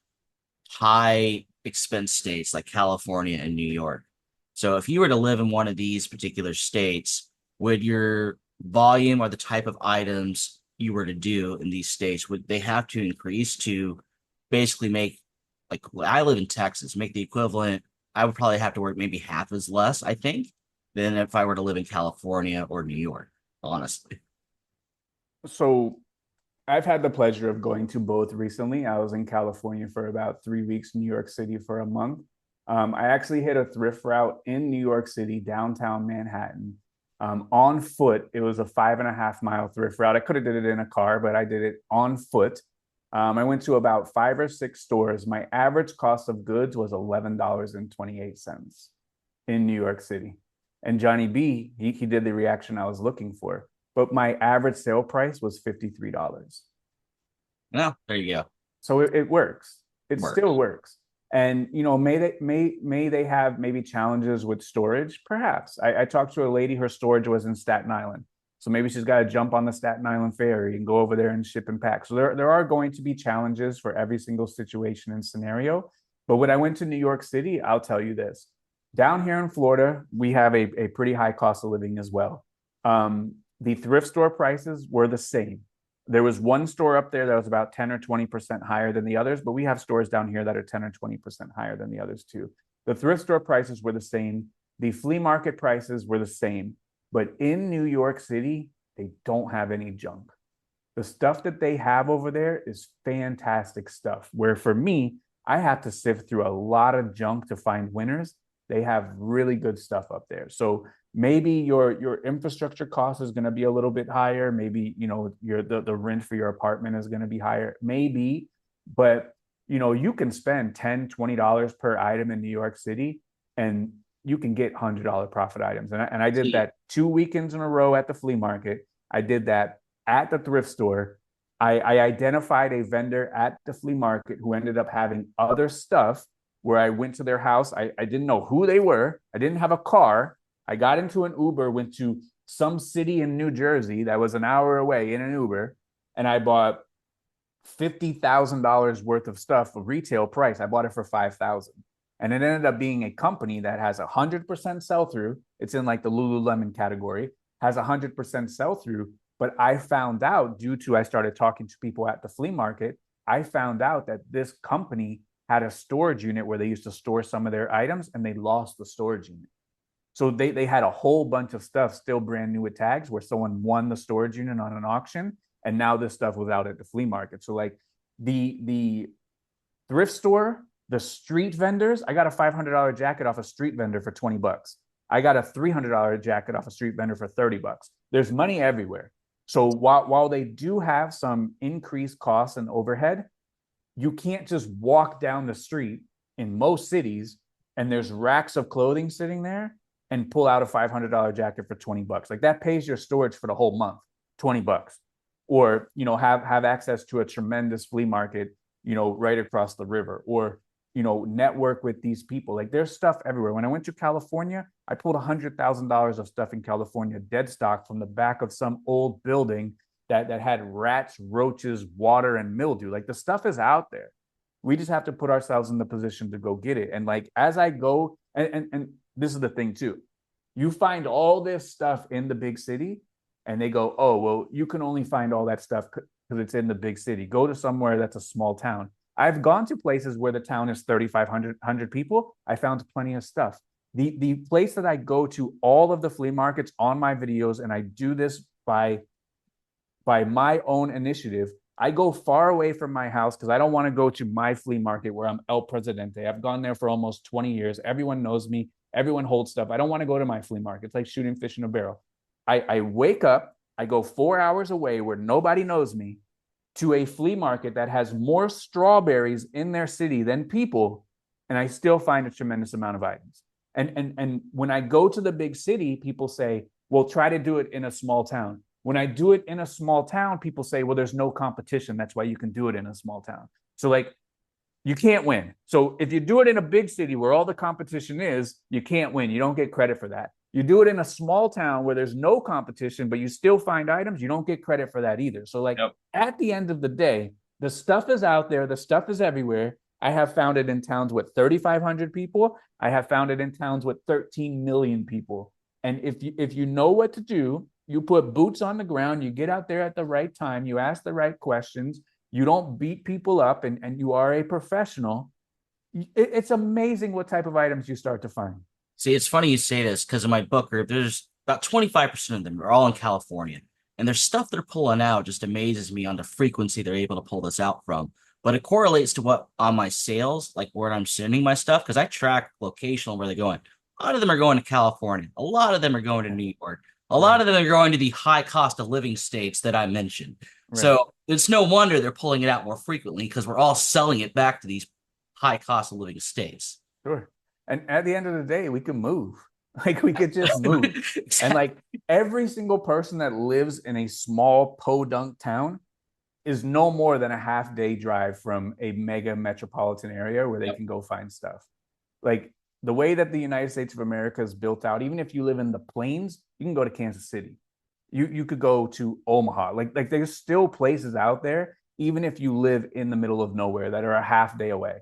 high expense states like California and New York. So if you were to live in one of these particular states, would your volume or the type of items you were to do in these states, would they have to increase to basically make, like, I live in Texas, make the equivalent? I would probably have to work maybe half as less, I think, than if I were to live in California or New York, honestly. So I've had the pleasure of going to both recently. I was in California for about 3 weeks, New York City for a month. I actually hit a thrift route in New York City, downtown Manhattan, on foot. It was a 5.5-mile thrift route. I could have did it in a car, but I did it on foot. I went to about 5 or 6 stores. My average cost of goods was $11.28 in New York City. And Johnny B, he did the reaction I was looking for. But my average sale price was $53. No, there you go. So it works. It Works. still works. And may they have maybe challenges with storage? Perhaps. I talked to a lady, her storage was in Staten Island. So maybe she's got to jump on the Staten Island ferry and go over there and ship and pack. So there are going to be challenges for every single situation and scenario. But when I went to New York City, I'll tell you this. Down here in Florida, we have a pretty high cost of living as well. The thrift store prices were the same. There was one store up there that was about 10 or 20% higher than the others, but we have stores down here that are 10 or 20% higher than the others too. The thrift store prices were the same. The flea market prices were the same. But in New York City, they don't have any junk. The stuff that they have over there is fantastic stuff. Where for me, I have to sift through a lot of junk to find winners. They have really good stuff up there. So maybe your infrastructure cost is going to be a little bit higher. Maybe, the rent for your apartment is going to be higher. Maybe, but you can spend $10, $20 per item in New York City and you can get $100 profit items. And I did that 2 weekends in a row at the flea market. I did that at the thrift store. I identified a vendor at the flea market who ended up having other stuff where I went to their house. I didn't know who they were. I didn't have a car. I got into an Uber, went to some city in New Jersey that was an hour away in an Uber, and I bought $50,000 worth of stuff, a retail price. I bought it for $5,000. And it ended up being a company that has 100% sell through. It's in like the Lululemon category, has 100% sell through. But I found out I started talking to people at the flea market. I found out that this company had a storage unit where they used to store some of their items and they lost the storage unit. So they had a whole bunch of stuff still brand new with tags where someone won the storage unit on an auction. And now this stuff was out at the flea market. So like the thrift store, the street vendors, I got a $500 jacket off a street vendor for $20. I got a $300 jacket off a street vendor for $30. There's money everywhere. So while they do have some increased costs and overhead, you can't just walk down the street in most cities and there's racks of clothing sitting there and pull out a $500 jacket for $20. Like that pays your storage for the whole month, $20. Or, have access to a tremendous flea market, right across the river, or, network with these people. Like there's stuff everywhere. When I went to California, I pulled $100,000 of stuff in California, dead stock from the back of some old building that had rats, roaches, water, and mildew. Like the stuff is out there. We just have to put ourselves in the position to go get it. And like, as I go, and this is the thing too, you find all this stuff in the big city and they go, oh, well, you can only find all that stuff because it's in the big city. Go to somewhere that's a small town. I've gone to places where the town is 3,500 people. I found plenty of stuff. The place that I go to all of the flea markets on my videos, and I do this by my own initiative. I go far away from my house because I don't want to go to my flea market where I'm El Presidente. I've gone there for almost 20 years. Everyone knows me. Everyone holds stuff. I don't want to go to my flea market. It's like shooting fish in a barrel. I wake up, I go 4 hours away where nobody knows me to a flea market that has more strawberries in their city than people, and I still find a tremendous amount of items. And when I go to the big city, people say, well, try to do it in a small town. When I do it in a small town, people say, well, there's no competition. That's why you can do it in a small town. So like, you can't win. So if you do it in a big city where all the competition is, you can't win. You don't get credit for that. You do it in a small town where there's no competition, but you still find items, you don't get credit for that either. So like, At the end of the day, the stuff is out there. The stuff is everywhere. I have found it in towns with 3,500 people. I have found it in towns with 13 million people. And if you know what to do, you put boots on the ground, you get out there at the right time, you ask the right questions, you don't beat people up, and you are a professional. It's amazing what type of items you start to find. See, it's funny you say this because in my book group, there's about 25% of them are all in California. And there's stuff they're pulling out just amazes me on the frequency they're able to pull this out from. But it correlates to what on my sales, like where I'm sending my stuff, because I track locational where they're going. A lot of them are going to California. A lot of them are going to New York. A lot of them are going to the high cost of living states that I mentioned. Right. So it's no wonder they're pulling it out more frequently because we're all selling it back to these high cost of living states. Sure. And at the end of the day, we can move. Like we could just move. Exactly. And like every single person that lives in a small podunk town, is no more than a half day drive from a mega metropolitan area where they can go find stuff. Like the way that the United States of America is built out, even if you live in the plains, you can go to Kansas City. You could go to Omaha. Like there's still places out there, even if you live in the middle of nowhere, that are a half day away,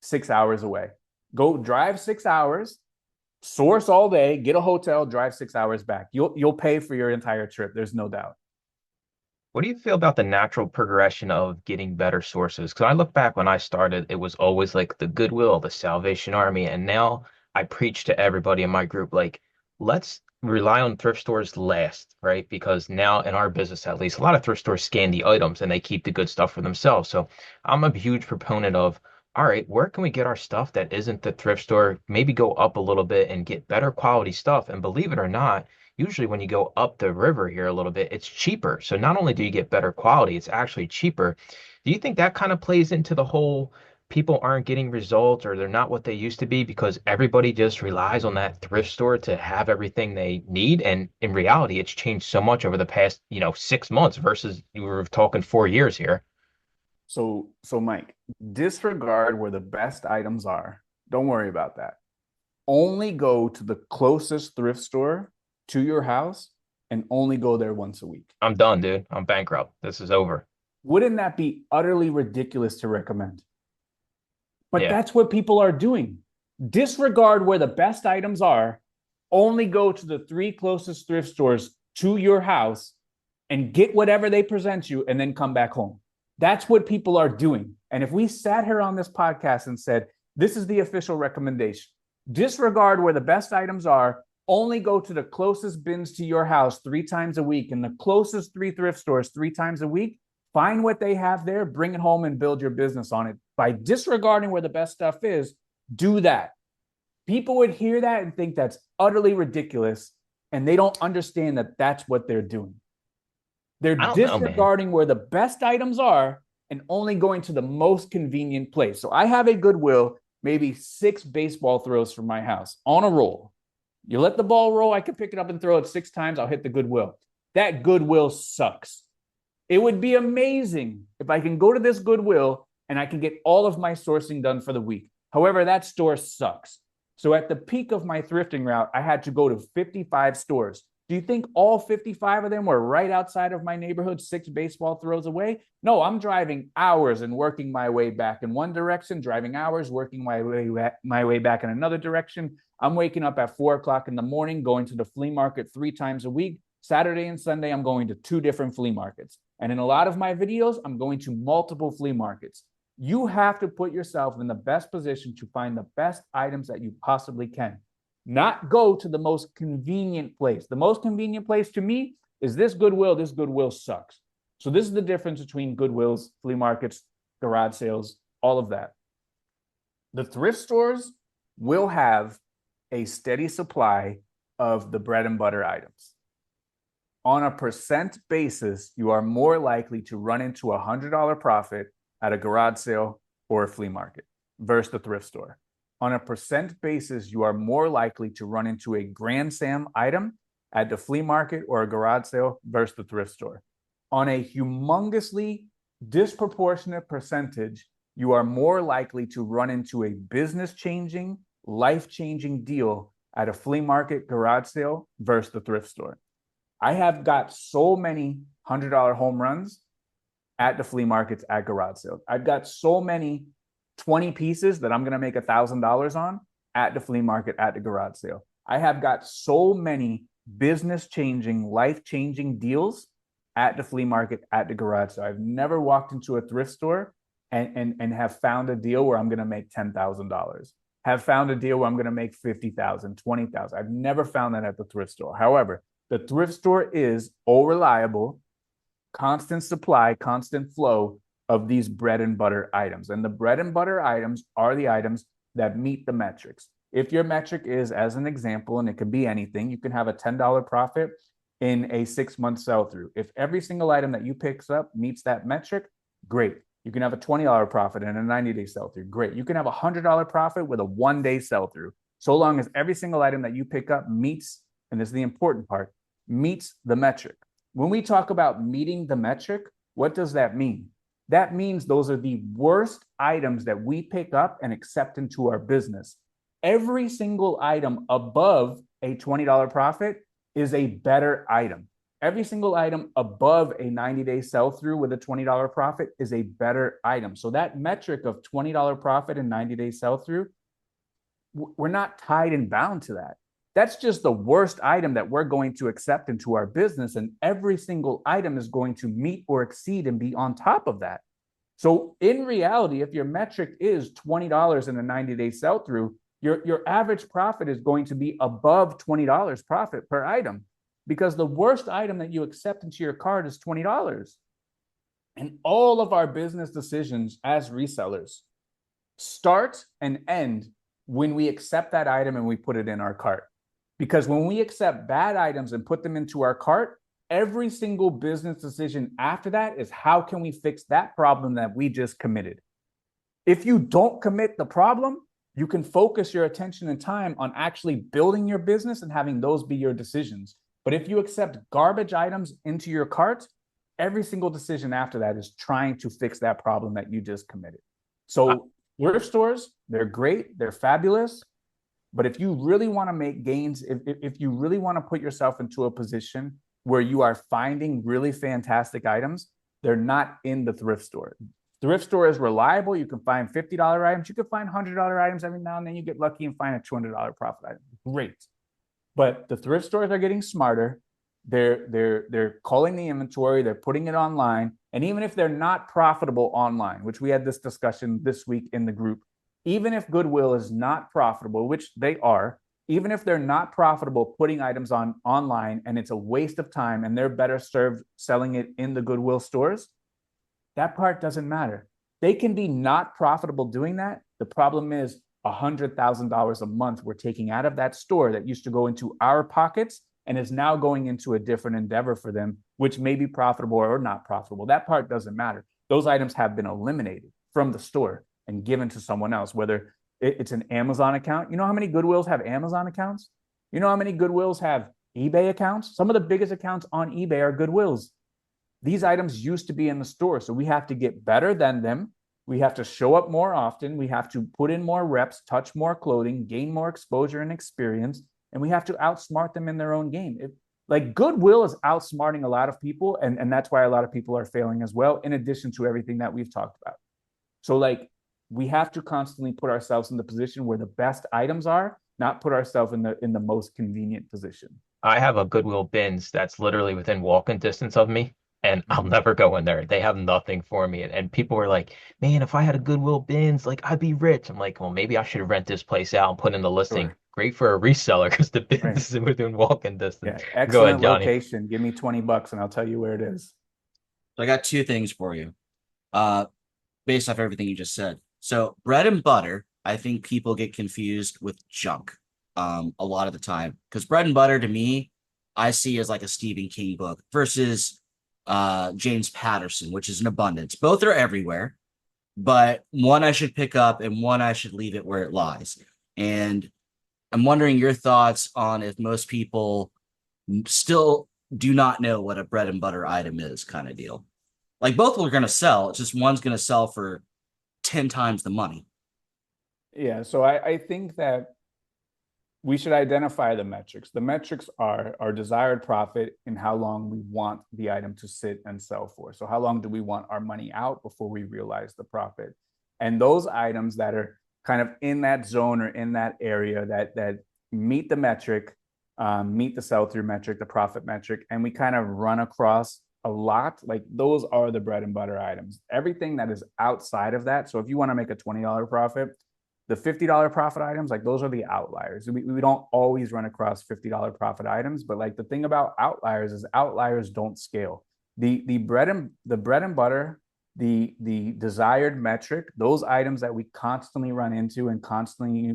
6 hours away. Go drive 6 hours, source all day, get a hotel, drive 6 hours back. You'll pay for your entire trip. There's no doubt. What do you feel about the natural progression of getting better sources? Because I look back when I started, it was always like the Goodwill, the Salvation Army, and now I preach to everybody in my group, like, let's rely on thrift stores last, right? Because now in our business, at least, a lot of thrift stores scan the items and they keep the good stuff for themselves. So I'm a huge proponent of, all right, where can we get our stuff that isn't the thrift store? Maybe go up a little bit and get better quality stuff. And believe it or not, usually when you go up the river here a little bit, it's cheaper. So not only do you get better quality, it's actually cheaper. Do you think that kind of plays into the whole people aren't getting results or they're not what they used to be because everybody just relies on that thrift store to have everything they need? And in reality, it's changed so much over the past, 6 months versus you were talking 4 years here. So Mike, disregard where the best items are. Don't worry about that. Only go to the closest thrift store to your house and only go there once a week. I'm done, dude. I'm bankrupt. This is over. Wouldn't that be utterly ridiculous to recommend? But Yeah. that's what people are doing. Disregard where the best items are, only go to the 3 closest thrift stores to your house and get whatever they present you and then come back home. That's what people are doing. And if we sat here on this podcast and said, this is the official recommendation, disregard where the best items are, only go to the closest bins to your house 3 times a week and the closest 3 thrift stores 3 times a week, find what they have there, bring it home and build your business on it. By disregarding where the best stuff is, do that. People would hear that and think that's utterly ridiculous, and they don't understand that that's what they're doing. They're disregarding where the best items are and only going to the most convenient place. So I have a Goodwill, maybe 6 baseball throws from my house on a roll. You let the ball roll, I can pick it up and throw it 6 times, I'll hit the Goodwill. That Goodwill sucks. It would be amazing if I can go to this Goodwill and I can get all of my sourcing done for the week. However, that store sucks. So at the peak of my thrifting route, I had to go to 55 stores. Do you think all 55 of them were right outside of my neighborhood, 6 baseball throws away? No, I'm driving hours and working my way back in one direction, driving hours, working my way back in another direction. I'm waking up at 4 o'clock in the morning, going to the flea market 3 times a week. Saturday and Sunday, I'm going to 2 different flea markets. And in a lot of my videos, I'm going to multiple flea markets. You have to put yourself in the best position to find the best items that you possibly can. Not go to the most convenient place. The most convenient place to me is this Goodwill. This Goodwill sucks. So this is the difference between Goodwills, flea markets, garage sales, all of that. The thrift stores will have a steady supply of the bread and butter items. On a percent basis, you are more likely to run into a $100 profit at a garage sale or a flea market versus the thrift store. On a percent basis, you are more likely to run into a Grand Sam item at the flea market or a garage sale versus the thrift store. On a humongously disproportionate percentage, you are more likely to run into a business-changing, life-changing deal at a flea market, garage sale versus the thrift store. I have got so many $100 home runs at the flea markets, at garage sales. I've got so many 20 pieces that I'm going to make $1,000 on at the flea market, at the garage sale. I have got so many business-changing, life-changing deals at the flea market, at the garage sale. I've never walked into a thrift store and have found a deal where I'm going to make $10,000. Have found a deal where I'm going to make $50,000, $20,000. I've never found that at the thrift store. However, the thrift store is all reliable, constant supply, constant flow of these bread and butter items. And the bread and butter items are the items that meet the metrics. If your metric is, as an example, and it could be anything, you can have a $10 profit in a 6-month sell-through. If every single item that you picks up meets that metric, great. You can have a $20 profit in a 90-day sell-through. Great. You can have a $100 profit with a 1-day sell-through, so long as every single item that you pick up meets, and this is the important part, meets the metric. When we talk about meeting the metric, What does that mean? That means those are the worst items that we pick up and accept into our business. Every single item above a $20 profit is a better item. Every single item above a 90-day sell-through with a $20 profit is a better item. So that metric of $20 profit and 90-day sell-through, we're not tied and bound to that. That's just the worst item that we're going to accept into our business. And every single item is going to meet or exceed and be on top of that. So in reality, if your metric is $20 in a 90-day sell-through, your average profit is going to be above $20 profit per item, because the worst item that you accept into your cart is $20. And all of our business decisions as resellers start and end when we accept that item and we put it in our cart. Because when we accept bad items and put them into our cart, every single business decision after that is how can we fix that problem that we just committed. If you don't commit the problem, you can focus your attention and time on actually building your business and having those be your decisions. But if you accept garbage items into your cart, every single decision after that is trying to fix that problem that you just committed. So thrift stores, they're great, they're fabulous. But if you really want to make gains, if you really want to put yourself into a position where you are finding really fantastic items, they're not in the thrift store. Thrift store is reliable. You can find $50 items. You can find $100 items every now and then. You get lucky and find a $200 profit item. Great. But the thrift stores are getting smarter. They're culling the inventory. They're putting it online. And even if they're not profitable online, which we had this discussion this week in the group, even if Goodwill is not profitable, which they are, even if they're not profitable putting items on online and it's a waste of time and they're better served selling it in the Goodwill stores, that part doesn't matter. They can be not profitable doing that. The problem is $100,000 a month we're taking out of that store that used to go into our pockets and is now going into a different endeavor for them, which may be profitable or not profitable. That part doesn't matter. Those items have been eliminated from the store and given to someone else, whether it's an Amazon account. You know how many Goodwills have Amazon accounts? You know how many Goodwills have eBay accounts? Some of the biggest accounts on eBay are Goodwills. These items used to be in the store, so we have to get better than them. We have to show up more often. We have to put in more reps, touch more clothing, gain more exposure and experience, and we have to outsmart them in their own game. Like Goodwill is outsmarting a lot of people, and that's why a lot of people are failing as well, in addition to everything that we've talked about. So like, we have to constantly put ourselves in the position where the best items are, not put ourselves in the most convenient position. I have a Goodwill bins that's literally within walking distance of me, and I'll never go in there. They have nothing for me. And people were like, man, if I had a Goodwill bins, like I'd be rich. I'm like, well, maybe I should rent this place out and put in the listing. Sure. Great for a reseller because the bins Right. is within walking distance. Yeah, Go excellent ahead, Johnny. location. Give me $20 and I'll tell you where it is. So I got two things for you, based off everything you just said. So bread and butter, I think people get confused with junk a lot of the time, because bread and butter to me, I see as like a Stephen King book versus James Patterson, which is an abundance. Both are everywhere, but one I should pick up and one I should leave it where it lies. And I'm wondering your thoughts on if most people still do not know what a bread and butter item is, kind of deal. Like both are going to sell. It's just one's going to sell for 10 times the money. Yeah, so I think that we should identify the metrics. The metrics are our desired profit and how long we want the item to sit and sell for. So how long do we want our money out before we realize the profit? And those items that are kind of in that zone or in that area that meet the metric, meet the sell-through metric, the profit metric, and we kind of run across a lot, like those are the bread and butter items. Everything that is outside of that, so if you want to make a $20 profit, the $50 profit items, like those are the outliers. We don't always run across $50 profit items, but like the thing about outliers is outliers don't scale. The bread and butter, the desired metric, those items that we constantly run into and constantly,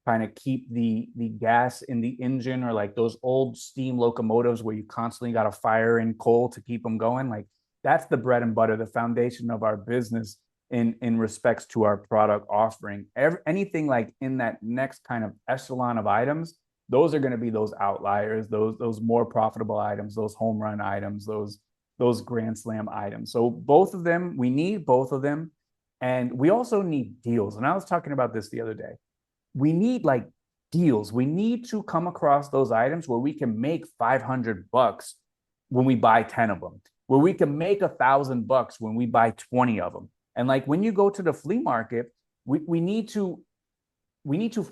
kind of keep the gas in the engine, or like those old steam locomotives where you constantly got to fire in coal to keep them going. Like that's the bread and butter, the foundation of our business in respects to our product offering. Anything like in that next kind of echelon of items, those are going to be those outliers, those more profitable items, those home run items, those those grand slam items. So both of them, we need both of them. And we also need deals. And I was talking about this the other day. We need like deals. We need to come across those items where we can make $500 when we buy 10 of them, where we can make $1,000 when we buy 20 of them. And like when you go to the flea market, we need to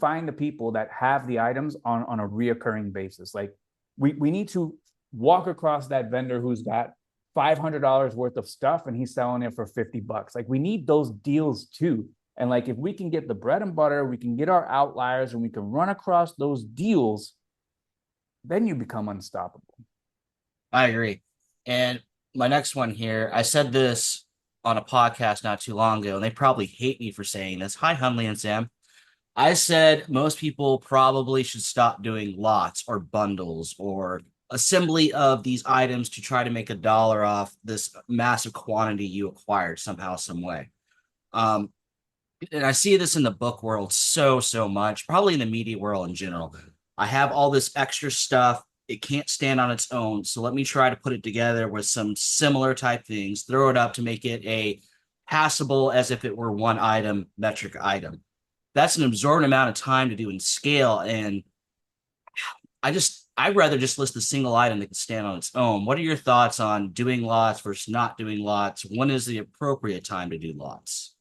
find the people that have the items on a reoccurring basis. Like we need to walk across that vendor who's got $500 worth of stuff and he's selling it for $50. Like we need those deals too. And like if we can get the bread and butter, we can get our outliers and we can run across those deals, then you become unstoppable. I agree. And my next one here, I said this on a podcast not too long ago, and they probably hate me for saying this. Hi, Hunley and Sam. I said most people probably should stop doing lots or bundles or assembly of these items to try to make $1 off this massive quantity you acquired somehow, some way. And I see this in the book world so much, probably in the media world in general. I have all this extra stuff. It can't stand on its own. So let me try to put it together with some similar type things, throw it up to make it a passable as if it were one item, metric item. That's an absorbent amount of time to do in scale. And I'd rather just list a single item that can stand on its own. What are your thoughts on doing lots versus not doing lots? When is the appropriate time to do lots?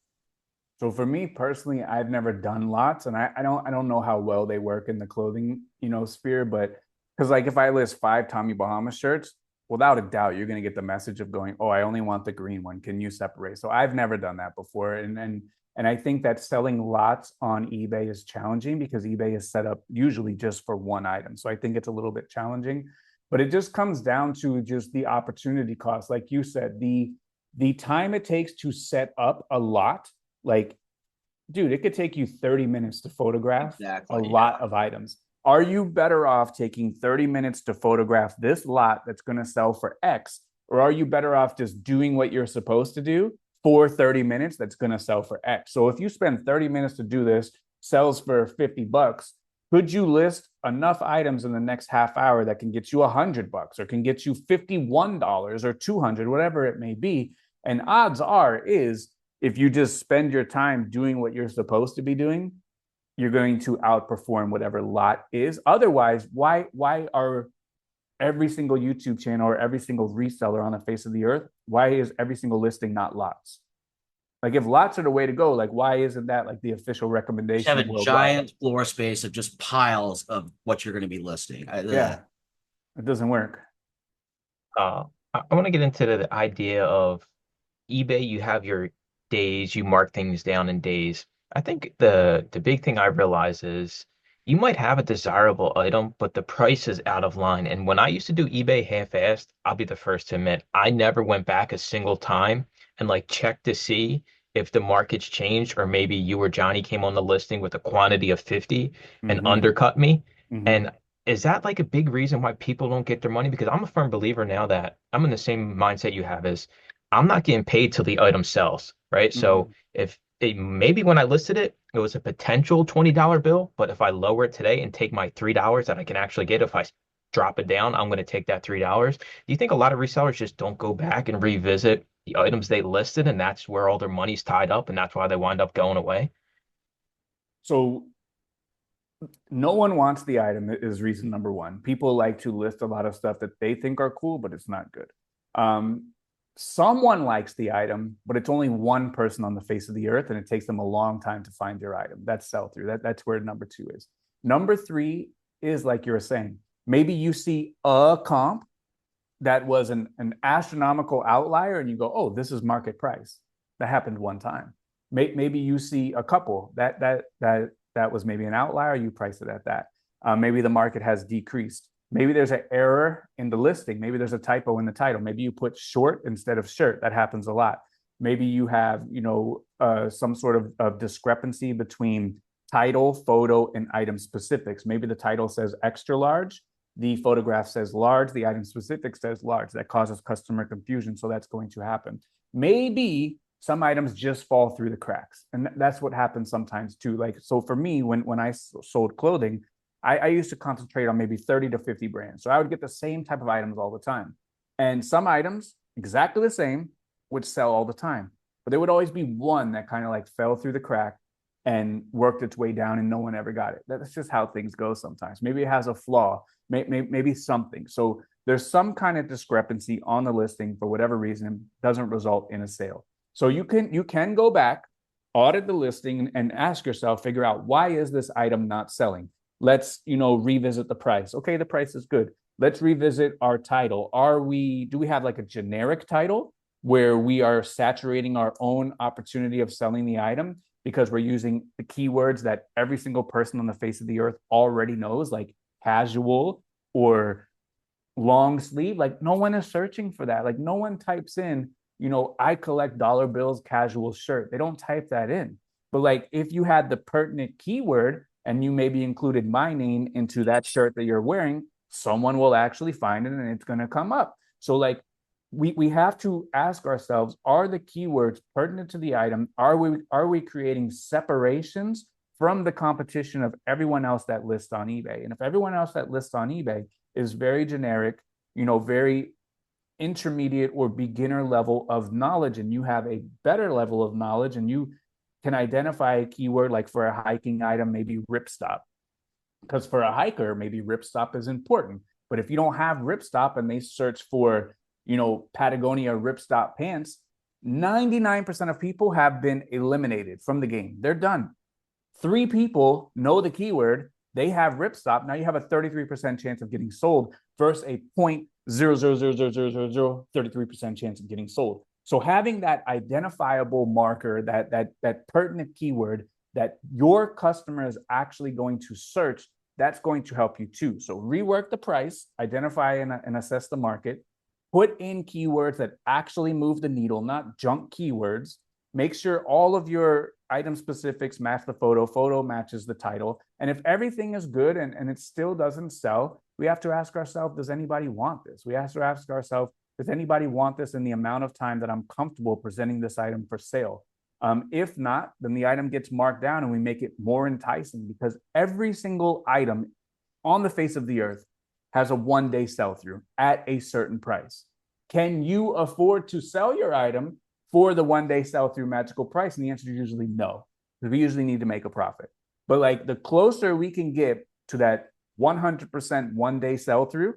So for me personally, I've never done lots, and I don't know how well they work in the clothing, sphere, but because like if I list 5 Tommy Bahama shirts, without a doubt, you're going to get the message of going, oh, I only want the green one. Can you separate? So I've never done that before. And I think that selling lots on eBay is challenging because eBay is set up usually just for one item. So I think it's a little bit challenging, but it just comes down to just the opportunity cost. Like you said, the time it takes to set up a lot, like, dude, it could take you 30 minutes to photograph a lot of items. Are you better off taking 30 minutes to photograph this lot that's going to sell for X? Or are you better off just doing what you're supposed to do for 30 minutes that's going to sell for X? So if you spend 30 minutes to do this, sells for $50, could you list enough items in the next half hour that can get you $100 or can get you $51 or $200, whatever it may be? And odds are is if you just spend your time doing what you're supposed to be doing, you're going to outperform whatever lot is. Otherwise, why are every single YouTube channel or every single reseller on the face of the earth, why is every single listing not lots? Like if lots are the way to go, like why isn't that like the official recommendation? You have a giant floor space of just piles of what you're going to be listing. Yeah, it doesn't work. I want to get into the idea of eBay. You have your days, you mark things down in days. I think the big thing I realize is you might have a desirable item, but the price is out of line. And when I used to do eBay half-assed, I'll be the first to admit, I never went back a single time and like checked to see if the market's changed or maybe you or Johnny came on the listing with a quantity of 50 and undercut me. And is that like a big reason why people don't get their money? Because I'm a firm believer now that I'm in the same mindset you have is I'm not getting paid till the item sells, right? So if maybe when I listed it, it was a potential $20 bill, but if I lower it today and take my $3 that I can actually get, if I drop it down, I'm going to take that $3. Do you think a lot of resellers just don't go back and revisit the items they listed and that's where all their money's tied up and that's why they wind up going away? So no one wants the item is reason number one. People like to list a lot of stuff that they think are cool, but it's not good. Someone likes the item, but it's only one person on the face of the earth, and it takes them a long time to find your item. That's sell through. That's where number 2 is. Number 3 is like you were saying. Maybe you see a comp that was an astronomical outlier, and you go, "Oh, this is market price." That happened one time. Maybe you see a couple that was maybe an outlier. You price it at that. Maybe the market has decreased. Maybe there's an error in the listing. Maybe there's a typo in the title. Maybe you put short instead of shirt. That happens a lot. Maybe you have, some sort of discrepancy between title, photo, and item specifics. Maybe the title says extra large, the photograph says large, the item specific says large. That causes customer confusion. So that's going to happen. Maybe some items just fall through the cracks. And that's what happens sometimes too. Like, so for me, when I sold clothing, I used to concentrate on maybe 30 to 50 brands. So I would get the same type of items all the time. And some items, exactly the same, would sell all the time. But there would always be one that kind of like fell through the crack and worked its way down and no one ever got it. That's just how things go sometimes. Maybe it has a flaw, maybe something. So there's some kind of discrepancy on the listing for whatever reason, doesn't result in a sale. So you can go back, audit the listing and ask yourself, figure out, why is this item not selling? Let's, revisit the price. Okay, the price is good. Let's revisit our title. Do we have like a generic title where we are saturating our own opportunity of selling the item because we're using the keywords that every single person on the face of the earth already knows, like casual or long sleeve? Like, no one is searching for that. Like, no one types in, I collect dollar bills, casual shirt. They don't type that in. But like, if you had the pertinent keyword and you maybe included my name into that shirt that you're wearing, someone will actually find it and it's going to come up. So like, we have to ask ourselves, are the keywords pertinent to the item? Are we creating separations from the competition of everyone else that lists on eBay? And if everyone else that lists on eBay is very generic, very intermediate or beginner level of knowledge, and you have a better level of knowledge and you can identify a keyword, like for a hiking item, maybe ripstop, because for a hiker, maybe ripstop is important. But if you don't have ripstop and they search for, Patagonia ripstop pants, 99% of people have been eliminated from the game. They're done. 3 people know the keyword, they have ripstop. Now you have a 33% chance of getting sold versus a 0.0000033% chance of getting sold. So having that identifiable marker, that pertinent keyword that your customer is actually going to search, that's going to help you too. So rework the price, identify and assess the market, put in keywords that actually move the needle, not junk keywords. Make sure all of your item specifics match the photo matches the title. And if everything is good and it still doesn't sell, we have to ask ourselves, does anybody want this? We have to ask ourselves, does anybody want this in the amount of time that I'm comfortable presenting this item for sale? If not, then the item gets marked down and we make it more enticing, because every single item on the face of the earth has a one-day sell-through at a certain price. Can you afford to sell your item for the one-day sell-through magical price? And the answer is usually no, because we usually need to make a profit. But like, the closer we can get to that 100% one-day sell-through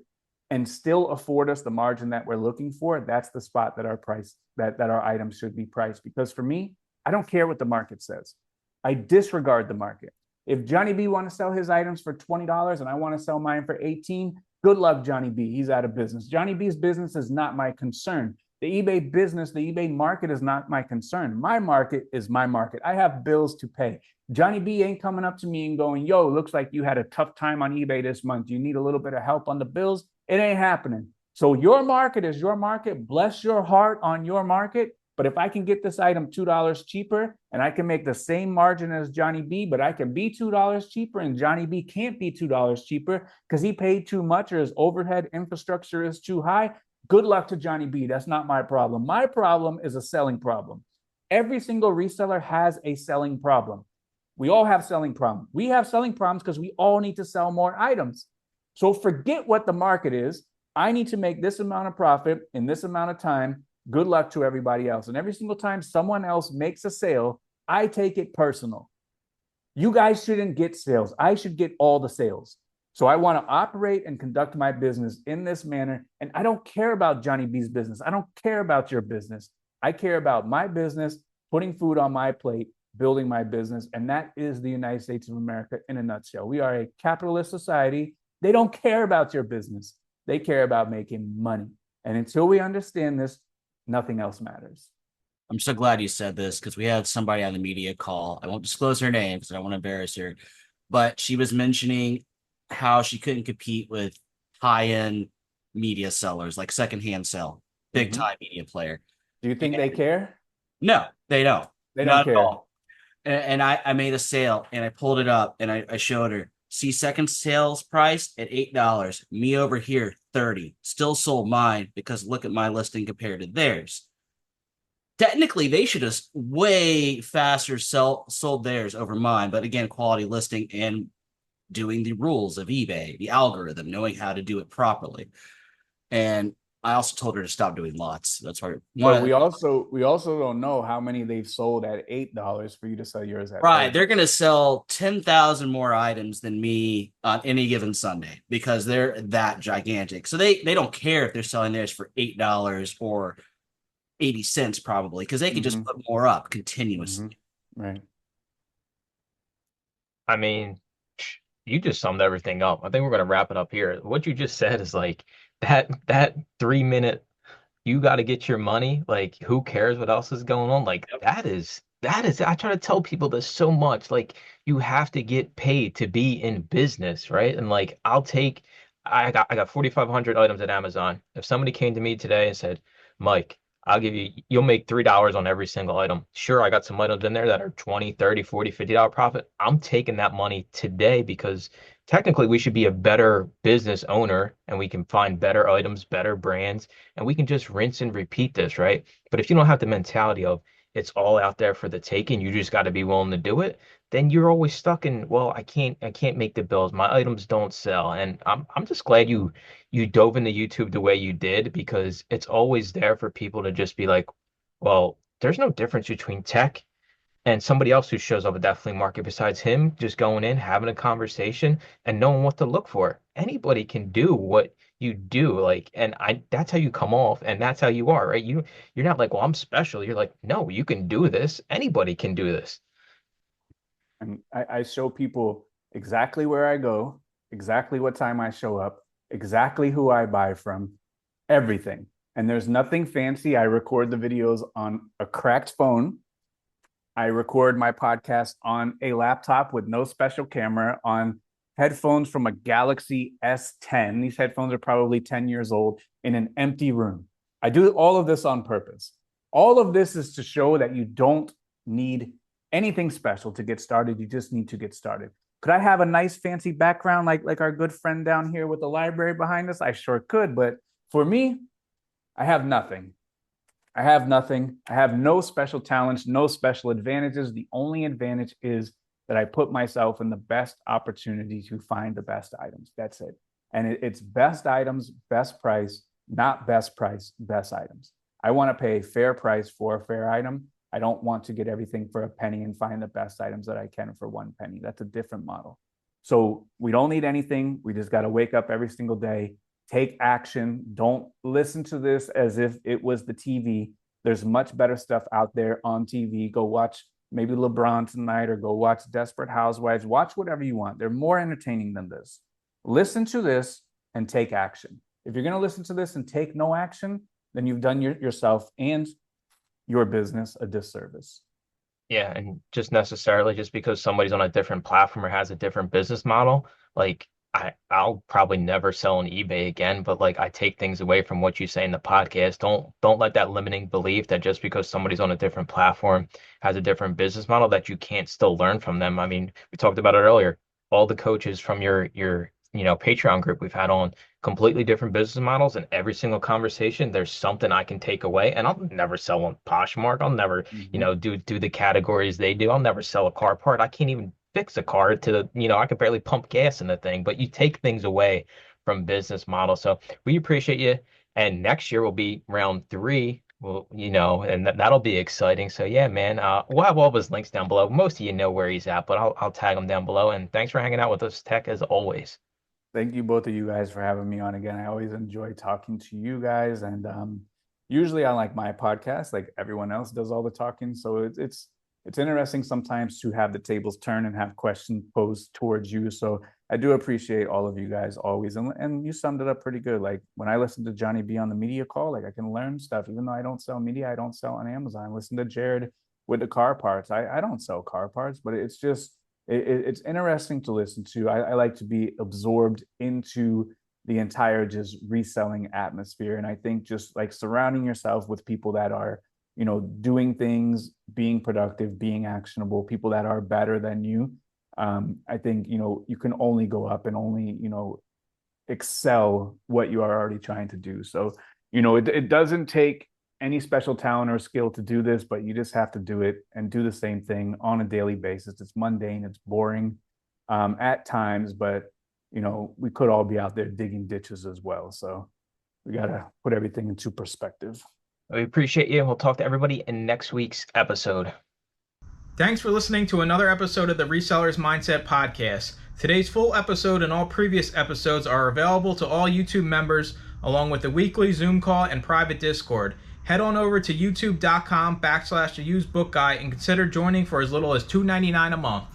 and still afford us the margin that we're looking for, that's the spot that our items should be priced. Because for me, I don't care what the market says. I disregard the market. If Johnny B want to sell his items for $20 and I want to sell mine for $18, good luck, Johnny B. He's out of business. Johnny B's business is not my concern. The eBay business, the eBay market is not my concern. My market is my market. I have bills to pay. Johnny B ain't coming up to me and going, yo, looks like you had a tough time on eBay this month. You need a little bit of help on the bills. It ain't happening. So your market is your market. Bless your heart on your market. But if I can get this item $2 cheaper and I can make the same margin as Johnny B, but I can be $2 cheaper and Johnny B can't be $2 cheaper because he paid too much or his overhead infrastructure is too high, good luck to Johnny B. That's not my problem. My problem is a selling problem. Every single reseller has a selling problem. We all have selling problems. We have selling problems because we all need to sell more items. So forget what the market is. I need to make this amount of profit in this amount of time. Good luck to everybody else. And every single time someone else makes a sale, I take it personal. You guys shouldn't get sales. I should get all the sales. So I want to operate and conduct my business in this manner. And I don't care about Johnny B's business. I don't care about your business. I care about my business, putting food on my plate, building my business. And that is the United States of America in a nutshell. We are a capitalist society. They don't care about your business. They care about making money. And until we understand this, nothing else matters. I'm so glad you said this, because we had somebody on the media call. I won't disclose her name because I don't want to embarrass her, but she was mentioning how she couldn't compete with high-end media sellers, like secondhand sell, big time media player. Do you think they care? No, they don't. They don't care. At all. And I made a sale and I pulled it up and I showed her. See, second sales price at $8. Me over here, $30. Still sold mine because look at my listing compared to theirs. Technically, they should have way faster sold theirs over mine. But again, quality listing and doing the rules of eBay, the algorithm, knowing how to do it properly. And I also told her to stop doing lots. That's why But we also don't know how many they've sold at $8 for you to sell yours at right. 30. They're going to sell 10,000 more items than me on any given Sunday because they're that gigantic. So they don't care if they're selling theirs for $8 or 80 cents probably because they can just put more up continuously. Right. I mean, you just summed everything up. I think we're going to wrap it up here. What you just said is like that 3 minute, you got to get your money. Like, who cares what else is going on? Like, that is, I try to tell people this so much. Like, you have to get paid to be in business, right? And like, I got 4,500 items at Amazon. If somebody came to me today and said, Mike, you'll make $3 on every single item. Sure, I got some items in there that are 20, 30, 40, $50 profit. I'm taking that money today because technically we should be a better business owner and we can find better items, better brands, and we can just rinse and repeat this, right? But if you don't have the mentality of it's all out there for the taking, you just got to be willing to do it, then you're always stuck in, well, I can't make the bills. My items don't sell. And I'm just glad you dove into YouTube the way you did because it's always there for people to just be like, well, there's no difference between tech and somebody else who shows up at that flea market besides him just going in, having a conversation and knowing what to look for. Anybody can do what you do. Like, and that's how you come off and that's how you are, right? You're not like, well, I'm special. You're like, no, you can do this. Anybody can do this. And I show people exactly where I go, exactly what time I show up, exactly who I buy from, everything. And there's nothing fancy. I record the videos on a cracked phone. I record my podcast on a laptop with no special camera on headphones from a Galaxy S10. These headphones are probably 10 years old in an empty room. I do all of this on purpose. All of this is to show that you don't need anything special to get started. You just need to get started. Could I have a nice fancy background like our good friend down here with the library behind us? I sure could, but for me, I have nothing. I have nothing. I have no special talents, no special advantages. The only advantage is that I put myself in the best opportunity to find the best items. That's it. And it's best items, best price, not best price, best items. I want to pay a fair price for a fair item. I don't want to get everything for a penny and find the best items that I can for 1 penny. That's a different model. So we don't need anything. We just got to wake up every single day, take action. Don't listen to this as if it was the TV. There's much better stuff out there on TV. Go watch maybe LeBron tonight or go watch Desperate Housewives. Watch whatever you want. They're more entertaining than this. Listen to this and take action. If you're going to listen to this and take no action, then you've done yourself and your business a disservice. Yeah, and just necessarily just because somebody's on a different platform or has a different business model, like I'll probably never sell on eBay again, but like I take things away from what you say in the podcast. Don't let that limiting belief that just because somebody's on a different platform has a different business model that you can't still learn from them. I mean, we talked about it earlier. All the coaches from your Patreon group we've had on completely different business models, and every single conversation there's something I can take away. And I'll never sell on Poshmark. I'll never, do the categories they do. I'll never sell a car part. I can't even fix a car to I could barely pump gas in the thing, but you take things away from business models. So we appreciate you. And next year will be round 3. Well, and that'll be exciting. So yeah, man, we'll have all of his links down below. Most of you know where he's at, but I'll tag him down below. And thanks for hanging out with us, Tech, as always. Thank you, both of you guys, for having me on again. I always enjoy talking to you guys. And usually I like my podcast, like everyone else does all the talking. So it's interesting sometimes to have the tables turn and have questions posed towards you. So I do appreciate all of you guys always. And you summed it up pretty good. Like when I listen to Johnny B on the media call, like I can learn stuff, even though I don't sell media, I don't sell on Amazon. Listen to Jared with the car parts. I don't sell car parts, but it's just, it's interesting to listen to. I like to be absorbed into the entire just reselling atmosphere. And I think just like surrounding yourself with people that are, doing things, being productive, being actionable, people that are better than you. I think, you can only go up and only, excel what you are already trying to do. So, it doesn't take any special talent or skill to do this, but you just have to do it and do the same thing on a daily basis. It's mundane, it's boring at times, but we could all be out there digging ditches as well. So we got to put everything into perspective. We appreciate you. We'll talk to everybody in next week's episode. Thanks for listening to another episode of the Resellers Mindset Podcast. Today's full episode and all previous episodes are available to all YouTube members, along with the weekly Zoom call and private Discord. Head on over to youtube.com/theusedbookguy and consider joining for as little as $2.99 a month.